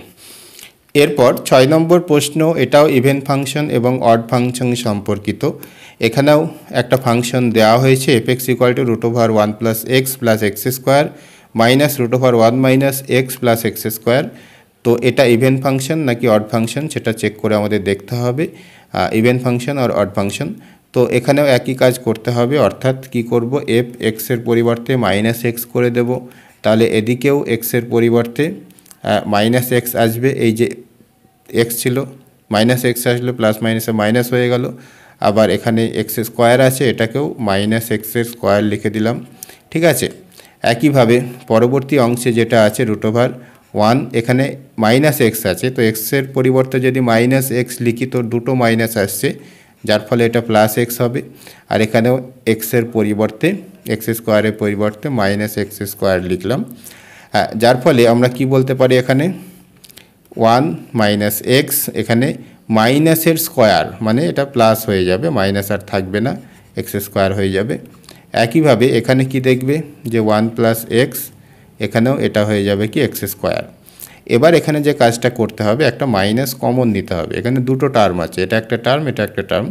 [SPEAKER 1] এরপর 6 নম্বর প্রশ্ন, এটাও ইভেন ফাংশন এবং অড ফাংশন সম্পর্কিত। এখানেও একটা ফাংশন দেওয়া হয়েছে f x equal to root over 1 plus x plus x square minus root over 1 minus x plus x square. তো এটা ইভেন ফাংশন নাকি অড ফাংশন সেটা চেক করে আমাদের দেখতে হবে, ইভেন ফাংশন আর অড ফাংশন। তো এখানেও একই কাজ করতে হবে, অর্থাৎ কি করব, এফ এক্সের পরিবর্তে মাইনাস এক্স করে দেব। তাহলে এদিকেও এক্সের পরিবর্তে মাইনাস এক্স আসবে, এই যে এক্স ছিল মাইনাস এক্স আসলো, প্লাস মাইনাসে মাইনাস হয়ে গেল। আবার এখানে এক্স স্কোয়ার আছে, এটাকেও মাইনাস এক্সের স্কোয়ার লিখে দিলাম, ঠিক আছে। একইভাবে পরবর্তী অংশে যেটা আছে রুট ওভার 1, এখানে মাইনাস এক্স আছে, তো এক্সের পরিবর্তে যদি মাইনাস এক্স লিখি তো দুটো মাইনাস আসছে, যার ফলে এটা প্লাস এক্স হবে। আর এখানেও এক্সের পরিবর্তে এক্স স্কোয়ারের পরিবর্তে মাইনাস এক্স স্কোয়ার লিখলাম, যার ফলে আমরা কি বলতে পারি, এখানে 1 মাইনাস এক্স, এখানে মাইনাসের স্কোয়ার মানে এটা প্লাস হয়ে যাবে, মাইনাস আর থাকবে না, এক্স স্কোয়ার হয়ে যাবে। একইভাবে এখানে কি দেখবে যে 1 প্লাস এক্স, এখানেও এটা হয়ে যাবে কি এক্স স্কোয়ার। এবার এখানে যে কাজটা করতে হবে, একটা মাইনাস কমন নিতে হবে। এখানে দুটো টার্ম আছে, এটা একটা টার্ম, এটা একটা টার্ম।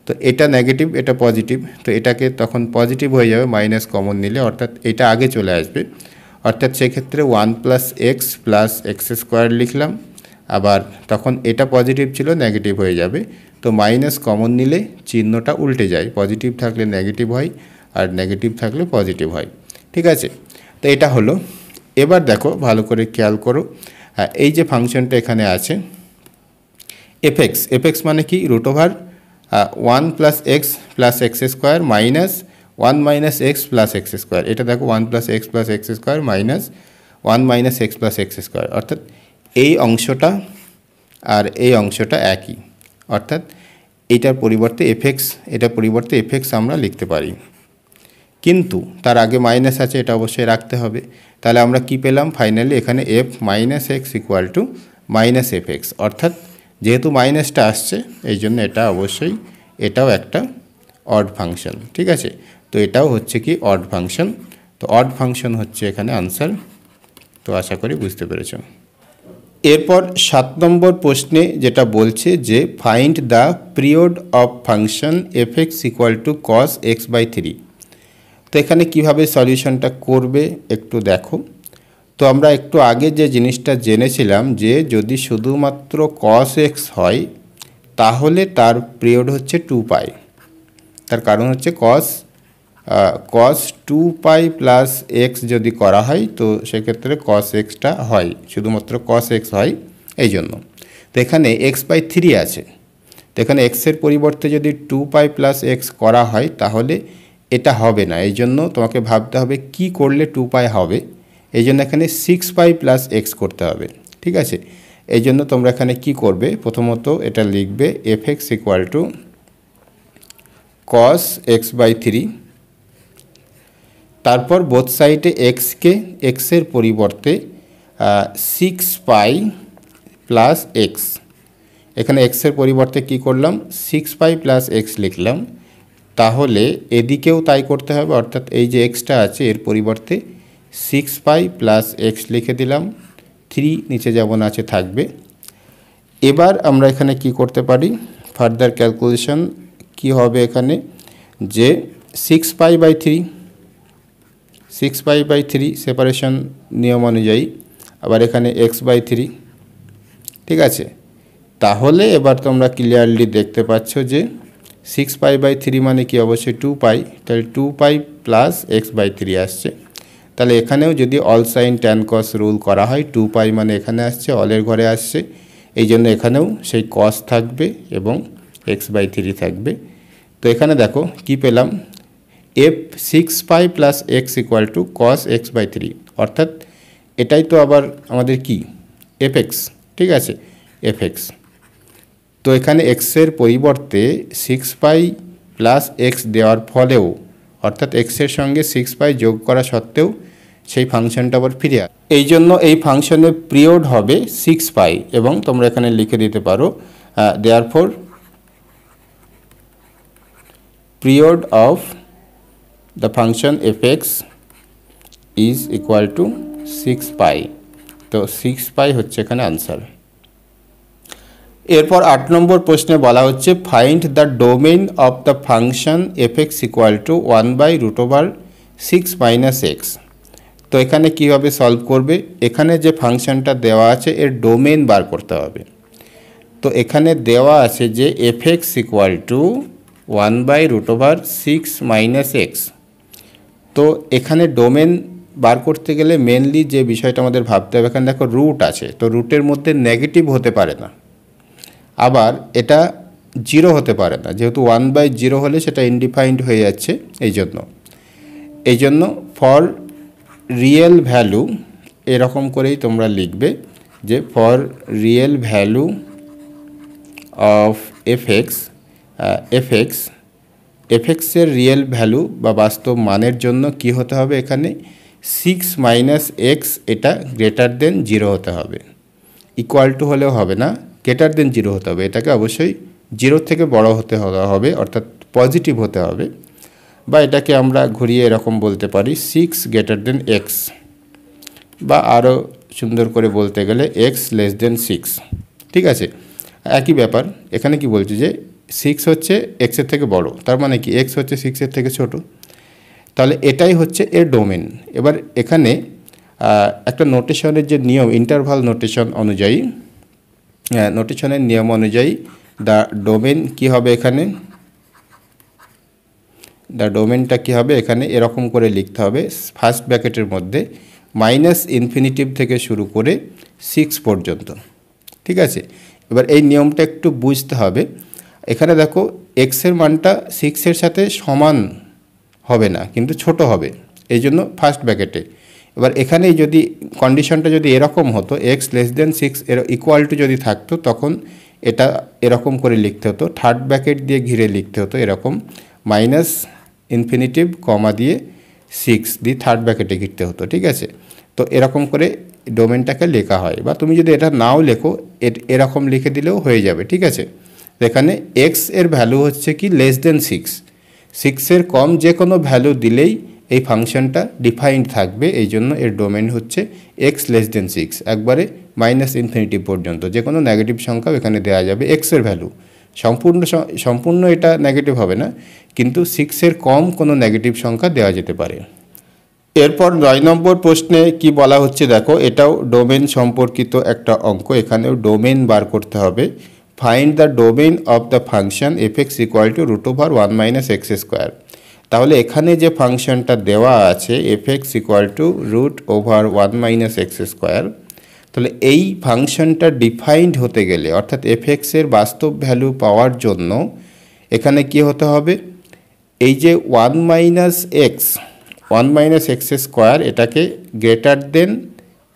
[SPEAKER 1] তো এটা নেগেটিভ, এটা পজিটিভ, তো এটাকে তখন পজিটিভ হয়ে যাবে মাইনাস কমন নিলে, অর্থাৎ এটা আগে চলে আসবে। অর্থাৎ সেক্ষেত্রে 1 plus x plus x square লিখলাম, আবার তখন এটা পজিটিভ ছিল নেগেটিভ হয়ে যাবে। তো মাইনাস কমন নিলে চিহ্নটা উল্টে যায়, পজিটিভ থাকলে নেগেটিভ হয় আর নেগেটিভ থাকলে পজিটিভ হয়, ঠিক আছে। তো এটা হলো। এবার দেখো ভালো করে খেয়াল করো, এই যে ফাংশনটা এখানে আছে এফএক্স, এফএক্স মানে কি, root over 1 plus x plus x square minus 1 minus x plus x square. এটা দেখো 1 plus x plus x square minus 1 minus x plus x square, অর্থাৎ এই অংশটা আর এই অংশটা একই, অর্থাৎ এইটার পরিবর্তে এফএক্স, এটার পরিবর্তে এফএক্স আমরা লিখতে পারি, কিন্তু তার আগে মাইনাস আছে, এটা অবশ্যই রাখতে হবে। তাহলে আমরা কি পেলাম ফাইনালি, এখানে F minus x equal to minus f x, অর্থাৎ যেহেতু মাইনাসটা আসছে এই জন্য এটা অবশ্যই এটাও একটা অড ফাংশন, ঠিক আছে। তো এটাও হচ্ছে কি অড ফাংশন। তো অড ফাংশন হচ্ছে এখানে আনসার। তো আশা করি বুঝতে পেরেছ। এরপর 7 নম্বর প্রশ্নে যেটা বলছে যে find the period of function f x equal to cos x by 3। তো এখানে কীভাবে সলিউশনটা করবে একটু দেখো। তো আমরা একটু আগে যে জিনিসটা জেনেছিলাম যে যদি শুধুমাত্র কস এক্স হয় তাহলে তার পিরিয়ড হচ্ছে 2π। তার কারণ হচ্ছে কস 2π প্লাস এক্স যদি করা হয় তো সেক্ষেত্রে কস এক্সটা হয়, শুধুমাত্র কস এক্স হয় এই জন্য। তো এখানে এক্স বাই 3 আছে, তো এখানে এক্সের পরিবর্তে যদি 2π প্লাস এক্স করা হয় তাহলে এটা হবে না, এই জন্য তোমাকে ভাবতে হবে কি করলে 2π হবে। এই জন্য এখানে 6π প্লাস এক্স করতে হবে, ঠিক আছে। এই জন্য তোমরা এখানে কি করবে, প্রথমত এটা লিখবে fx equal two cos x/3, তারপর বোথ সাইডে এক্সকে এক্সের পরিবর্তে 6π প্লাস এক্স, এখানে এক্সের পরিবর্তে কি করলাম 6π প্লাস এক্স লিখলাম। তাহলে এদিকেও তাই করতে হবে, অর্থাৎ এই যে এক্সটা আছে এর পরিবর্তে 6π প্লাস এক্স লিখে দিলাম, 3 নিচে যেমন আছে থাকবে। এবার আমরা এখানে কি করতে পারি, ফার্দার ক্যালকুলেশন কি হবে এখানে, যে 6π/3 সেপারেশন নিয়ম অনুযায়ী, আবার এখানে x/3, ঠিক আছে। তাহলে এবার তোমরা ক্লিয়ারলি দেখতে পাচ্ছ যে 6π/3 মানে কি, অবশ্যই 2π, তাহলে 2π প্লাস x/3 আসছে। তাহলে এখানেও যদি all sine tan cos rule করা হয় 2π মানে এখানে আসছে, অলের ঘরে আসছে, এই জন্য এখানেও সেই কস থাকবে এবং x/3 থাকবে। তো এখানে দেখো কি পেলাম, f 6π plus x equal to cos x/3, অর্থাৎ এটাই তো আবার আমাদের কি fx, ঠিক আছে, fx। তো এখানে এক্সের পরিবর্তে 6π প্লাস এক্স দেওয়ার ফলেও, অর্থাৎ এক্সের সঙ্গে 6π যোগ করা সত্ত্বেও সেই ফাংশনটা আবার ফিরে আসে। এই জন্য এই ফাংশনের পিরিয়ড হবে 6π, এবং তোমরা এখানে লিখে দিতে পারো therefore period of the function fx is equal to 6π। তো 6π হচ্ছে এখানে আনসার। এরপর 8 নম্বর প্রশ্নে বলা হচ্ছে find the domain of the function fx equal two 1/√6 - x। তো এখানে কীভাবে সলভ করবে, এখানে যে ফাংশনটা দেওয়া আছে এর ডোমেইন বার করতে হবে। তো এখানে দেওয়া আছে যে fx ইকুয়াল টু 1/√6 - x। তো এখানে ডোমেন বার করতে গেলে মেনলি যে বিষয়টা আমাদের ভাবতে হবে, এখানে দেখো রুট আছে, তো রুটের মধ্যে নেগেটিভ হতে পারে না, আবার এটা 0 হতে পারে না, যেহেতু 1/0 হলে সেটা ইনডিফাইন্ড হয়ে যাচ্ছে। এই জন্য ফর রিয়েল ভ্যালু এরকম করেই তোমরা লিখবে যে ফর রিয়েল ভ্যালু অফ এফএক্সের রিয়েল ভ্যালু বা বাস্তব মানের জন্য কি হতে হবে, এখানে 6 - x এটা গ্রেটার দেন 0 হতে হবে, ইকুয়াল টু হলেও হবে না, গ্রেটার দেন 0 হতে হবে, এটাকে অবশ্যই 0 থেকে বড় হতে হবে, অর্থাৎ পজিটিভ হতে হবে। বা এটাকে আমরা ঘুরিয়ে এরকম বলতে পারি 6 গ্রেটার দেন x, বা আরও সুন্দর করে বলতে গেলে x লেস দেন 6, ঠিক আছে। একই ব্যাপার, এখানে কি বলছে যে 6 হচ্ছে এক্সের থেকে বড়, তার মানে কি x হচ্ছে 6-এর থেকে ছোট, তাহলে এটাই হচ্ছে এর ডোমেন। এবার এখানে একটা নোটেশনের যে নিয়ম, ইন্টারভাল নোটেশন অনুযায়ী, নোটেশনের নিয়ম অনুযায়ী দ্য ডোমেন কি হবে, এখানে দ্য ডোমেনটা কী হবে, এখানে এরকম করে লিখতে হবে, ফার্স্ট ব্র্যাকেটের মধ্যে -ইনফিনিটিভ থেকে শুরু করে 6 পর্যন্ত, ঠিক আছে। এবার এই নিয়মটা একটু বুঝতে হবে। এখানে দেখো এক্সের মানটা 6-এর সাথে সমান হবে না, কিন্তু ছোট হবে, এই জন্য ফার্স্ট ব্র্যাকেটে। এবার এখানে যদি কন্ডিশনটা যদি এরকম হতো, এক্স লেস দেন 6 এর ইকুয়াল টু যদি থাকতো, তখন এটা এরকম করে লিখতে হতো, থার্ড ব্র্যাকেট দিয়ে ঘিরে লিখতে হতো, এরকম -ইনফিনিটিভ কমা দিয়ে 6 দিয়ে থার্ড ব্র্যাকেটে ঘিরতে হতো, ঠিক আছে। তো এরকম করে ডোমেনটাকে লেখা হয়, বা তুমি যদি এটা নাও লেখো এরকম লিখে দিলেও হয়ে যাবে, ঠিক আছে। এখানে এক্স এর ভ্যালু হচ্ছে কি লেস দেন 6-এর কম যে কোনো ভ্যালু দিলেই এই ফাংশনটা ডিফাইন্ড থাকবে, এই জন্য এর ডোমেন হচ্ছে এক্স লেস দেন 6, একবারে -ইনফিনিটিভ পর্যন্ত যে কোনো নেগেটিভ সংখ্যাও এখানে দেওয়া যাবে এক্সের ভ্যালু, সম্পূর্ণ এটা নেগেটিভ হবে না, কিন্তু 6-এর কম কোনো নেগেটিভ সংখ্যা দেওয়া যেতে পারে। এরপর 9 নম্বর প্রশ্নে কি বলা হচ্ছে দেখো, এটাও ডোমেন সম্পর্কিত একটা অঙ্ক, এখানেও ডোমেন বার করতে হবে। Find the domain of the function fx equal two √1 - x²। তাহলে এখানে যে ফাংশনটা দেওয়া আছে fx ইকুয়াল টু √1 - x², তাহলে এই ফাংশনটা ডিফাইন্ড হতে গেলে, অর্থাৎ fx এর বাস্তব ভ্যালু পাওয়ার জন্য এখানে কি হতে হবে, এই যে 1 মাইনাস এক্স স্কোয়ার এটাকে greater than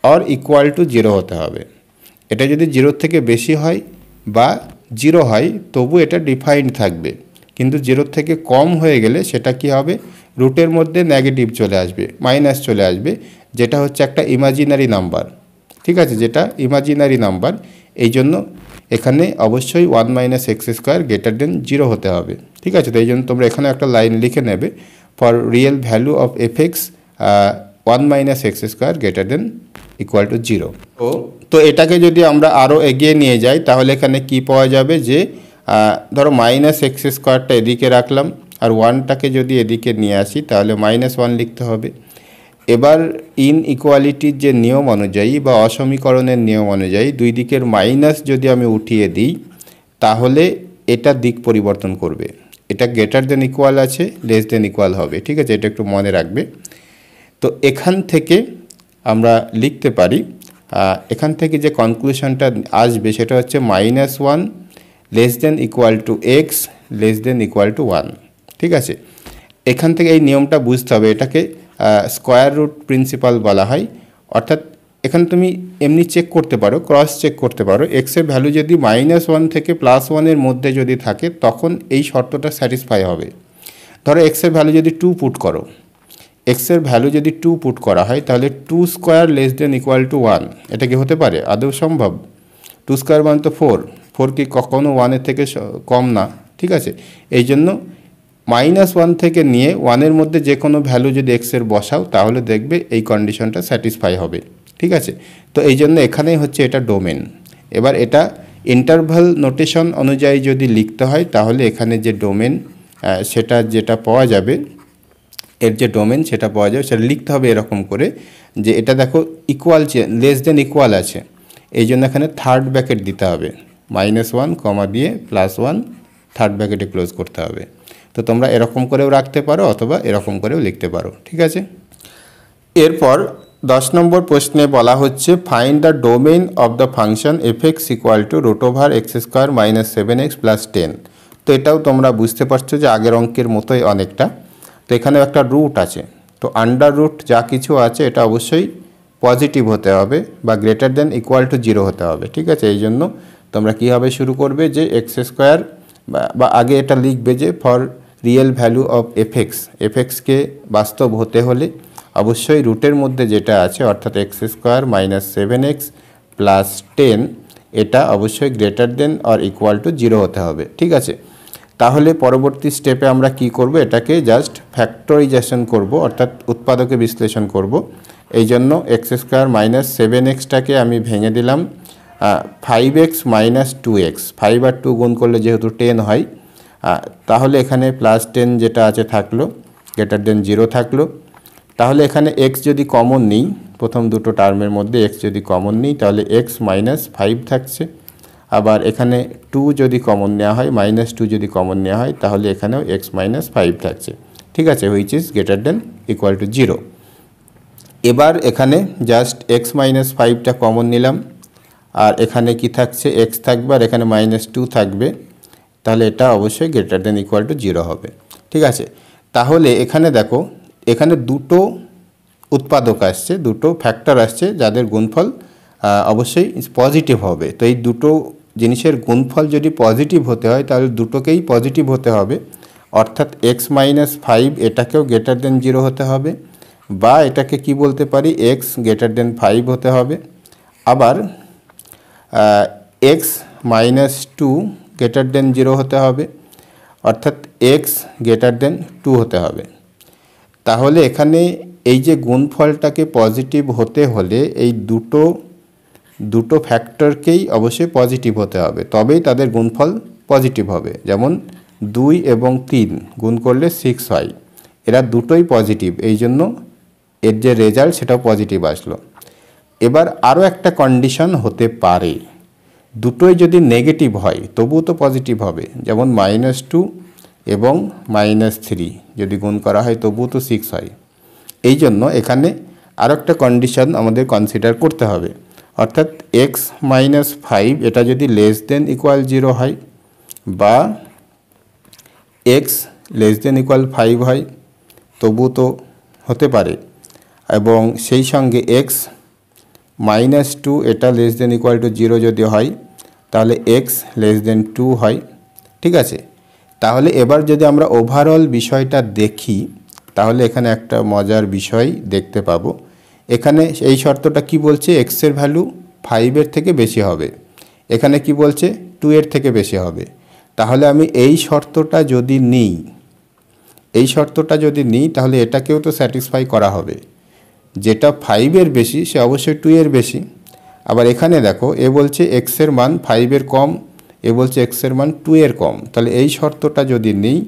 [SPEAKER 1] or equal to 0 হতে হবে। এটা যদি 0 থেকে বেশি হয় বা 0 হয় তবু এটা ডিফাইন্ড থাকবে, কিন্তু 0 থেকে কম হয়ে গেলে সেটা কি হবে, রুটের মধ্যে নেগেটিভ চলে আসবে, মাইনাস চলে আসবে, যেটা হচ্ছে একটা ইমাজিনারি নাম্বার। ঠিক আছে, যেটা ইমাজিনারি নাম্বার, এই জন্য এখানে অবশ্যই 1 minus x square greater than 0 হতে হবে। ঠিক আছে, তো এই জন্য তোমরা এখানে একটা লাইন লিখে নেবে, for real value of FX 1 minus x square greater than equal to 0। তো এটাকে যদি আমরা আরও এগিয়ে নিয়ে যাই তাহলে এখানে কি পাওয়া যাবে, যে ধরো মাইনাস এক্স স্কোয়ারটা এদিকে রাখলাম আর 1টাকে যদি এদিকে নিয়ে আসি তাহলে -1 লিখতে হবে। এবার ইনইকুয়ালিটির যে নিয়ম অনুযায়ী বা অসমীকরণের নিয়ম অনুযায়ী দুই দিকের মাইনাস যদি আমি উঠিয়ে দিই তাহলে এটা দিক পরিবর্তন করবে, এটা গ্রেটার দেন ইকুয়াল আছে, লেস দেন ইকুয়াল হবে। ঠিক আছে, এটা একটু মনে রাখবে। তো এখান থেকে আমরা লিখতে পারি, এখান থেকে যে কনক্লুশনটা আসবে সেটা হচ্ছে -1 less than equal to x less than equal to 1। ঠিক আছে, এখান থেকে এই নিয়মটা বুঝতে হবে, এটাকে স্কোয়ার রুট প্রিন্সিপাল বলা হয়। অর্থাৎ এখানে তুমি এমনি চেক করতে পারো, ক্রস চেক করতে পারো, এক্সের ভ্যালু যদি -1 থেকে +1 মধ্যে যদি থাকে তখন এই শর্তটা স্যাটিসফাই হবে। ধরো এক্সের ভ্যালু যদি 2 পুট করো, এক্সের ভ্যালু যদি 2 পুট করা হয় তাহলে 2 square less than equal to 1, এটা কি হতে পারে? আদৌ সম্ভব? 2 স্কোয়ার মানে তো 4 কি কখনো 1-এর থেকে কম না। ঠিক আছে, এই জন্য -1 থেকে নিয়ে 1-এর মধ্যে যে কোনো ভ্যালু যদি এক্সের বসাও তাহলে দেখবে এই কন্ডিশনটা স্যাটিসফাই হবে। ঠিক আছে, তো এই জন্য এখানেই হচ্ছে এটা ডোমেন। এবার এটা ইন্টারভাল নোটেশন অনুযায়ী যদি লিখতে হয় তাহলে এখানে যে ডোমেন সেটা যেটা পাওয়া যাবে, এর যে ডোমেন সেটা পাওয়া যাবে, সেটা লিখতে হবে এরকম করে যে এটা দেখো ইকুয়াল লেস দেন ইকুয়াল আছে, এই জন্য এখানে থার্ড ব্র্যাকেট দিতে হবে, -1 কমা দিয়ে +1 থার্ড ব্র্যাকেটে ক্লোজ করতে হবে। তো তোমরা এরকম করেও রাখতে পারো অথবা এরকম করেও লিখতে পারো। ঠিক আছে, এরপর 10 নম্বর প্রশ্নে বলা হচ্ছে find the domain of the function FX equal two √x² - 7x + 10। তো এটাও তোমরা বুঝতে পারছো যে আগের অঙ্কের মতোই অনেকটা। তো এখানেও একটা রুট আছে, তো আন্ডার রুট যা কিছু আছে এটা অবশ্যই পজিটিভ হতে হবে বা গ্রেটার দেন ইকুয়াল টু 0 হতে হবে। ঠিক আছে, এই জন্য তোমরা কীভাবে শুরু করবে যে x² বা আগে এটা লিখবে যে ফর রিয়েল ভ্যালু অফ এফএক্সকে বাস্তব হতে হলে অবশ্যই রুটের মধ্যে যেটা আছে অর্থাৎ x² - 7x + 10 এটা অবশ্যই greater than or equal to 0 হতে হবে। ঠিক আছে, তাহলে পরবর্তী স্টেপে আমরা কি করব, এটাকে জাস্ট ফ্যাক্টরাইজেশন করব, অর্থাৎ উৎপাদকে বিশ্লেষণ করব। এই জন্য x² - 7xটাকে আমি ভেঙে দিলাম 5x - 2x, 5 আর 2 গুণ করলে যেহেতু 10 হয়, তাহলে এখানে +10 যেটা আছে থাকলো, গ্রেটার দেন 0 থাকলো। তাহলে এখানে x যদি কমন নিই, প্রথম দুটো টার্মের মধ্যে x যদি কমন নিই তাহলে x - 5 থাকছে। আবার এখানে 2 যদি কমন নেওয়া হয়, -2 যদি কমন নেওয়া হয় তাহলে এখানেও x - 5 থাকছে। ঠিক আছে, which is greater than equal to 0। এবার এখানে জাস্ট x - 5টা কমন নিলাম, আর এখানে কি থাকছে, x থাকবে আর এখানে -2 থাকবে, তাহলে এটা অবশ্যই গ্রেটার দেন ইকুয়াল টু 0 হবে। ঠিক আছে, তাহলে এখানে দেখো এখানে দুটো উৎপাদক আসছে, দুটো ফ্যাক্টর আসছে যাদের গুণফল অবশ্যই পজিটিভ হবে। তো এই দুটো জিনিসের গুণফল যদি পজিটিভ হতে হয় তাহলে দুটোকেই পজিটিভ হতে হবে, অর্থাৎ x - 5 এটাকেও গ্রেটার দেন 0 হতে হবে, বা এটাকে কি বলতে পারি x গ্রেটার দেন 5 হতে হবে। আবার x - 2 গ্রেটার দেন 0 হতে হবে, অর্থাৎ x গ্রেটার দেন 2 হতে হবে। তাহলে এখানে এই যে গুণফলটাকে পজিটিভ হতে হলে এই দুটো ফ্যাক্টরকেই অবশ্যই পজিটিভ হতে হবে, তবেই তাদের গুণফল পজিটিভ হবে। যেমন 2 এবং 3 গুণ করলে 6 হয়, এরা দুটোই পজিটিভ, এই জন্য এর যে রেজাল্ট সেটাও পজিটিভ আসলো। এবার আরও একটা কন্ডিশন হতে পারে, দুটোই যদি নেগেটিভ হয় তবুও তো পজিটিভ হবে, যেমন -2 এবং -3 যদি গুণ করা হয় তবুও তো 6 হয়। এই জন্য এখানে আরও একটা কন্ডিশন আমাদের কনসিডার করতে হবে, অর্থাৎ x - 5 এটা যদি লেস দেন ইকুয়াল 0 হয় বা x লেস দেন ইকুয়াল 5 হয় তবু তো হতে পারে, এবং সেই সঙ্গে এক্স মাইনাস 2 এটা লেস দেন ইকুয়াল টু 0 যদি হয় তাহলে এক্স লেস দেন 2 হয়। ঠিক আছে, তাহলে এবার যদি আমরা ওভারঅল বিষয়টা দেখি তাহলে এখানে একটা মজার বিষয় দেখতে পাবো। এখানে এই শর্তটা কি বলছে, এক্সের ভ্যালু 5-এর থেকে বেশি হবে, এখানে কি বলছে 2-এর থেকে বেশি হবে। তাহলে আমি এই শর্তটা যদি নিই তাহলে এটাকেও তো স্যাটিসফাই করা হবে। যেটা 5-এর বেশি সে অবশ্যই 2-এর বেশি। আবার এখানে দেখো এ বলছে এক্সের মান 5-এর কম, এ বলছে এক্সের মান 2-এর কম, তাহলে এই শর্তটা যদি নিই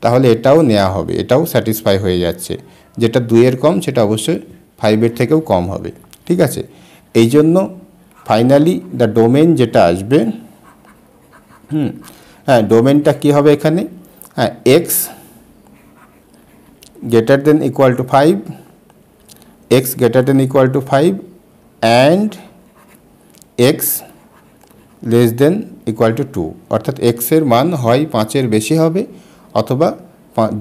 [SPEAKER 1] তাহলে এটাও নেওয়া হবে, এটাও স্যাটিসফাই হয়ে যাচ্ছে। যেটা 2-এর কম সেটা অবশ্যই 5-এর থেকেও কম হবে। ঠিক আছে, এই জন্য ফাইনালি দ্য ডোমেন যেটা আসবে, হ্যাঁ ডোমেনটা কী হবে এখানে, হ্যাঁ x greater than equal to 5, x greater than equal to 5 and x less than equal to 2, অর্থাৎ x এর মান হয় 5-এর বেশি হবে অথবা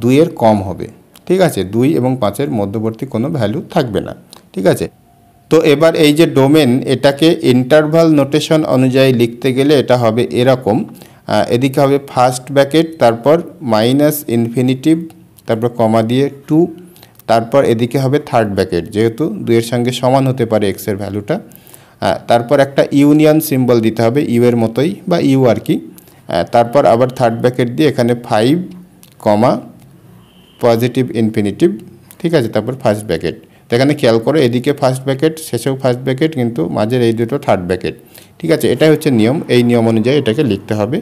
[SPEAKER 1] 2-এর কম হবে। ঠিক আছে, 2 এবং 5-এর মধ্যবর্তী কোনো ভ্যালু থাকবে না। ঠিক আছে, তো এবার এই যে ডোমেন এটাকে ইন্টারভাল নোটেশন অনুযায়ী লিখতে গেলে এটা হবে এরকম, এদিকে হবে ফার্স্ট ব্র্যাকেট, তারপর মাইনাস ইনফিনিটিভ, তারপর কমা দিয়ে 2, তারপর এদিকে হবে থার্ড ব্র্যাকেট, যেহেতু 2-এর সঙ্গে সমান হতে পারে এক্সের ভ্যালুটা, তারপর একটা ইউনিয়ন সিম্বল দিতে হবে ইউ এর মতোই বা ইউ আর কি, তারপর আবার থার্ড ব্র্যাকেট দিয়ে এখানে 5 কমা পজিটিভ ইনফিনিটিভ। ঠিক আছে, তারপর ফার্স্ট ব্র্যাকেট। তো এখানে খেয়াল করো এদিকে ফার্স্ট ব্র্যাকেট শেষেও ফার্স্ট ব্র্যাকেট, কিন্তু মাঝের এই দুটো থার্ড ব্র্যাকেট। ঠিক আছে, এটাই হচ্ছে নিয়ম, এই নিয়ম অনুযায়ী এটাকে লিখতে হবে,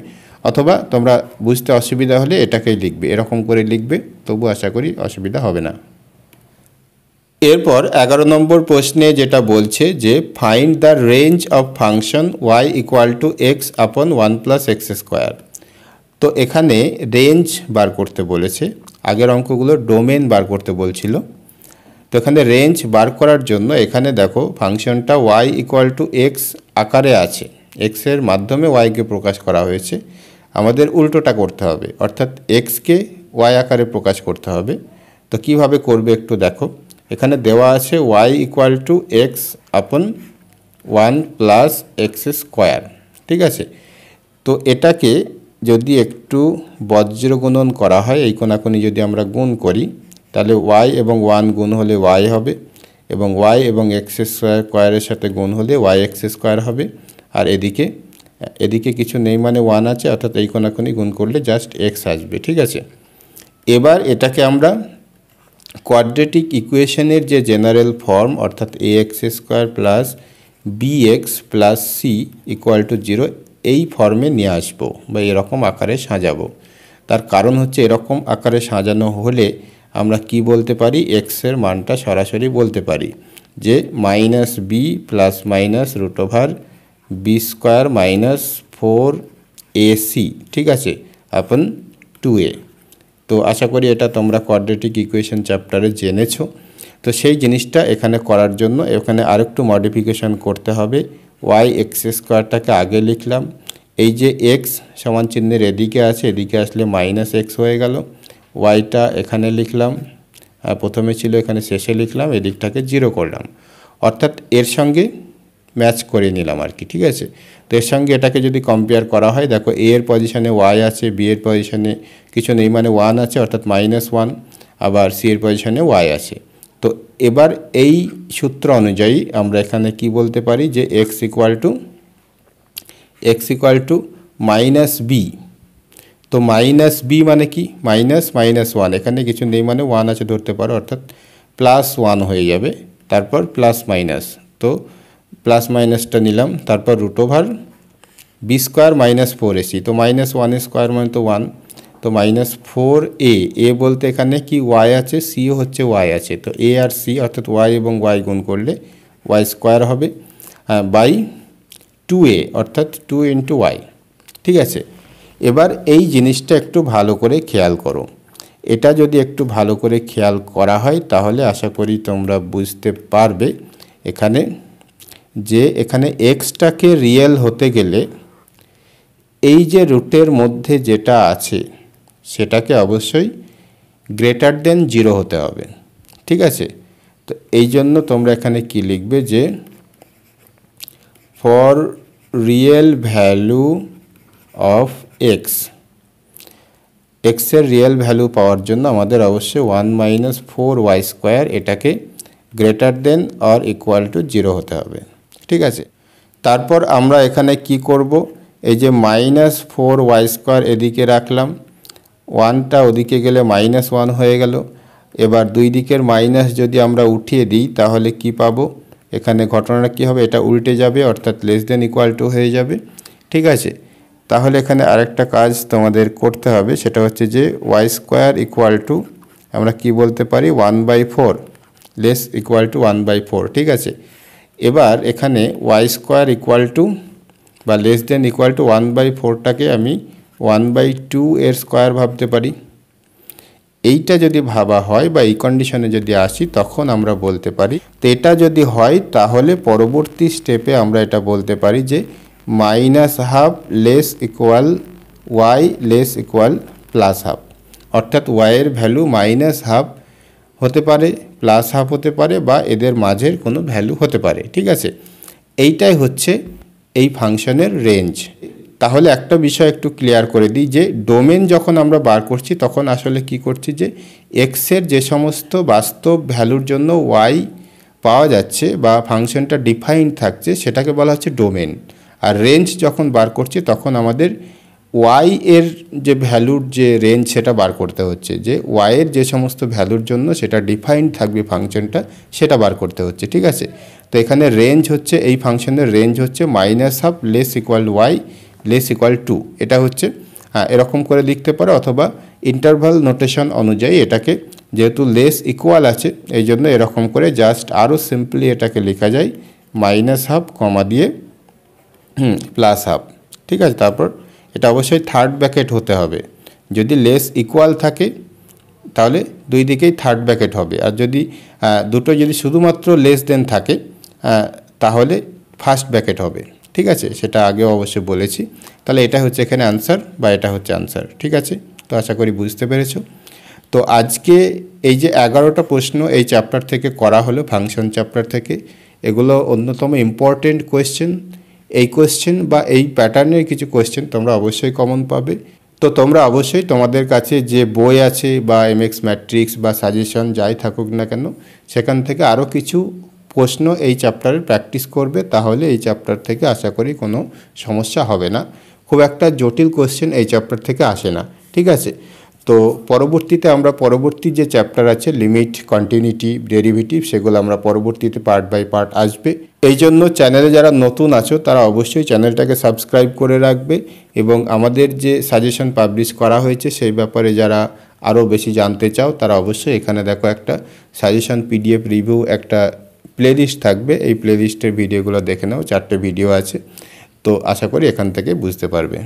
[SPEAKER 1] অথবা তোমরা বুঝতে অসুবিধা হলে এটাকেই লিখবে, এরকম করে লিখবে, তবু আশা করি অসুবিধা হবে না। এরপর 11 নম্বর প্রশ্নে যেটা বলছে যে find the range of function y equal to x আপন 1 প্লাস এক্স স্কোয়ার। তো এখানে রেঞ্জ বার করতে বলেছে, আগের অঙ্কগুলো ডোমেন বার করতে বলছিল। তো এখানে রেঞ্জ বার করার জন্য এখানে দেখো ফাংশনটা y ইকুয়াল টু এক্স আকারে আছে, এক্সের মাধ্যমে ওয়াইকে প্রকাশ করা হয়েছে, আমাদের উল্টোটা করতে হবে, অর্থাৎ এক্সকে ওয়াই আকারে প্রকাশ করতে হবে। তো কিভাবে করবে একটু দেখো, এখানে দেওয়া আছে y ইকুয়াল টু এক্স আপন 1 প্লাস এক্স স্কোয়ার। ঠিক আছে, তো এটাকে যদি একটু বজ্র গুণন করা হয়, এই কোনাকুনি যদি আমরা গুণ করি তাহলে y এবং 1 গুণ হলে y হবে, এবং y এবং এক্স স্কোয়ারের সাথে গুণ হলে y এক্স স্কোয়ার হবে, আর এদিকে কিছু নেই মানে 1 আছে, অর্থাৎ এই কোনাকুনি গুণ করলে জাস্ট x আসবে। ঠিক আছে, এবার এটাকে আমরা কোয়াড্রেটিক ইকুয়েশনের যে জেনারেল ফর্ম, অর্থাৎ a x square plus b x plus c equal to 0, এই ফর্মে নিয়ে আসবো বা এরকম আকারে সাজাবো। তার কারণ হচ্ছে এরকম আকারে সাজানো হলে আমরা কি বলতে পারি, এক্সের মানটা সরাসরি বলতে পারি যে minus b plus minus root over b square minus 4ac। ঠিক আছে, আপন 2a। তো আশা করি এটা তোমরা কোয়াড্রেটিক ইকুয়েশন চ্যাপ্টারে জেনেছো। তো সেই জিনিসটা এখানে করার জন্য এখানে আরেকটু মডিফিকেশন করতে হবে। ওয়াই এক্স স্কোয়ারটাকে আগে লিখলাম, এই যে এক্স সমান চিহ্নের এদিকে আছে, এদিকে আসলে মাইনাস এক্স হয়ে গেল, ওয়াইটা এখানে লিখলাম, প্রথমে ছিল এখানে শেষে লিখলাম, এদিকটাকে 0 করলাম, অর্থাৎ এর সঙ্গে ম্যাচ করে নিলাম আর কি। ঠিক আছে, তো এর সঙ্গে এটাকে যদি কম্পেয়ার করা হয়, দেখো এ এর পজিশনে ওয়াই আছে, বি এর পজিশনে কিছু নেই মানে 1 আছে, অর্থাৎ -1, আবার সি এর পজিশনে ওয়াই আছে। তো এবার এই সূত্র অনুযায়ী আমরা এখানে কি বলতে পারি যে x equal to minus b. তো মাইনাস বি মানে কি, -1, এখানে কিছু নেই মানে 1 আছে ধরতে পারো, অর্থাৎ +1 হয়ে যাবে, তারপর প্লাস মাইনাস, তো প্লাস মাইনাসটা নিলাম, তারপর root over b square minus 4ac, তো -1 স্কোয়ার মানে তো 1, তো -4a, এ বলতে এখানে কি ওয়াই আছে, সিও হচ্ছে ওয়াই আছে, তো এ আর সি অর্থাৎ ওয়াই এবং ওয়াই গুণ করলে ওয়াই স্কোয়ার হবে বাই 2a, অর্থাৎ 2 × ওয়াই। ঠিক আছে, এবার এই জিনিসটা একটু ভালো করে খেয়াল করো, এটা যদি একটু ভালো করে খেয়াল করা হয় তাহলে আশা করি তোমরা বুঝতে পারবে এখানে যে এখানে এক্সটাকে রিয়েল হতে গেলে এই যে রুটের মধ্যে যেটা আছে সেটাকে অবশ্যই গ্রেটার দেন 0 হতে হবে। ঠিক আছে, তো এই জন্য তোমরা এখানে কি লিখবে যে for real value of x, এক্সের রিয়েল ভ্যালু পাওয়ার জন্য আমাদের অবশ্যই 1 - 4y² এটাকে greater than or equal to 0 হতে হবে। ঠিক আছে, তারপর আমরা এখানে কি করব, এই যে -4y² এদিকে রাখলাম, 1টা ওদিকে গেলে -1 হয়ে গেল। এবার দুই দিকের মাইনাস যদি আমরা উঠিয়ে দিই তাহলে কি পাবো, এখানে ঘটনাটা কি হবে, এটা উল্টে যাবে অর্থাৎ লেস দেন ইকুয়াল টু হয়ে যাবে। ঠিক আছে, তাহলে এখানে আরেকটা কাজ তোমাদের করতে হবে, সেটা হচ্ছে যে y² ইকুয়াল টু আমরা কি বলতে পারি 1/4 লেস ইকুয়াল টু 1/4। ঠিক আছে, এবার এখানে y² ইকুয়াল টু বা লেস দেন ইকুয়াল টু 1/4টাকে আমি 1/2 এর স্কোয়ার ভাবতে পারি। এইটা যদি ভাবা হয় বা এই কন্ডিশনে যদি আসি তখন আমরা বলতে পারি, তো এটা যদি হয় তাহলে পরবর্তী স্টেপে আমরা এটা বলতে পারি যে -12 less equal y less equal +12, অর্থাৎ y এর ভ্যালু -12 হতে পারে, +12 হতে পারে, বা এদের মাঝের কোনো ভ্যালু হতে পারে। ঠিক আছে, এইটাই হচ্ছে এই ফাংশনের রেঞ্জ। তাহলে একটা বিষয় একটু ক্লিয়ার করে দিই যে ডোমেন যখন আমরা বার করছি তখন আসলে কি করছি যে এক্সের যে সমস্ত বাস্তব ভ্যালুর জন্য ওয়াই পাওয়া যাচ্ছে বা ফাংশনটা ডিফাইন্ড থাকছে সেটাকে বলা হচ্ছে ডোমেন। আর রেঞ্জ যখন বার করছি তখন আমাদের ওয়াই এর যে ভ্যালুর যে রেঞ্জ সেটা বার করতে হচ্ছে, যে ওয়াই এর যে সমস্ত ভ্যালুর জন্য সেটা ডিফাইন্ড থাকবে ফাংশনটা, সেটা বার করতে হচ্ছে। ঠিক আছে, তো এখানে রেঞ্জ হচ্ছে, এই ফাংশনের রেঞ্জ হচ্ছে -12 less equal y less equal to, এটা হচ্ছে এরকম করে লিখতে পারো, অথবা ইন্টারভাল নোটেশন অনুযায়ী এটাকে যেহেতু লেস ইকুয়াল আছে এই জন্য এরকম করে জাস্ট আরও সিম্পলি এটাকে লেখা যায় -12 কমা দিয়ে +12। ঠিক আছে, তারপর এটা অবশ্যই থার্ড ব্র্যাকেট হতে হবে, যদি লেস ইকুয়াল থাকে তাহলে দুই দিকেই থার্ড ব্র্যাকেট হবে, আর যদি দুটো যদি শুধুমাত্র লেস দেন থাকে তাহলে ফার্স্ট ব্র্যাকেট হবে। ঠিক আছে, সেটা আগেও অবশ্যই বলেছি। তাহলে এটা হচ্ছে এখানে আনসার বা এটা হচ্ছে আনসার। ঠিক আছে, তো আশা করি বুঝতে পেরেছো। তো আজকে এই যে 11টা প্রশ্ন এই চ্যাপ্টার থেকে করা হলো, ফাংশন চ্যাপ্টার থেকে, এগুলো অন্যতম ইম্পর্টেন্ট কোয়েশ্চেন। এই কোয়েশ্চেন বা এই প্যাটার্নের কিছু কোয়েশ্চেন তোমরা অবশ্যই কমন পাবে। তো তোমরা অবশ্যই তোমাদের কাছে যে বই আছে বা এমএক্স ম্যাট্রিক্স বা সাজেশন যাই থাকুক না কেন সেখান থেকে আরও কিছু প্রশ্ন এই চ্যাপ্টারের প্র্যাকটিস করবে, তাহলে এই চ্যাপ্টার থেকে আশা করি কোনো সমস্যা হবে না। খুব একটা জটিল কোয়েশ্চেন এই চ্যাপ্টার থেকে আসে না। ঠিক আছে, তো পরবর্তীতে আমরা পরবর্তী যে চ্যাপ্টার আছে লিমিট, কন্টিনিউটি, ডেরিভেটিভ, সেগুলো আমরা পরবর্তীতে পার্ট বাই পার্ট আসবে। এই জন্য চ্যানেলে যারা নতুন আছো তারা অবশ্যই চ্যানেলটাকে সাবস্ক্রাইব করে রাখবে, এবং আমাদের যে সাজেশন পাবলিশ করা হয়েছে সেই ব্যাপারে যারা আরও বেশি জানতে চাও তারা অবশ্যই এখানে দেখো একটা সাজেশন পিডিএফ রিভিউ একটা প্লেলিস্ট থাকবে, এই প্লেলিস্টের ভিডিওগুলো দেখে নাও, 4টে ভিডিও আছে। তো আশা করি এখান থেকে বুঝতে পারবে।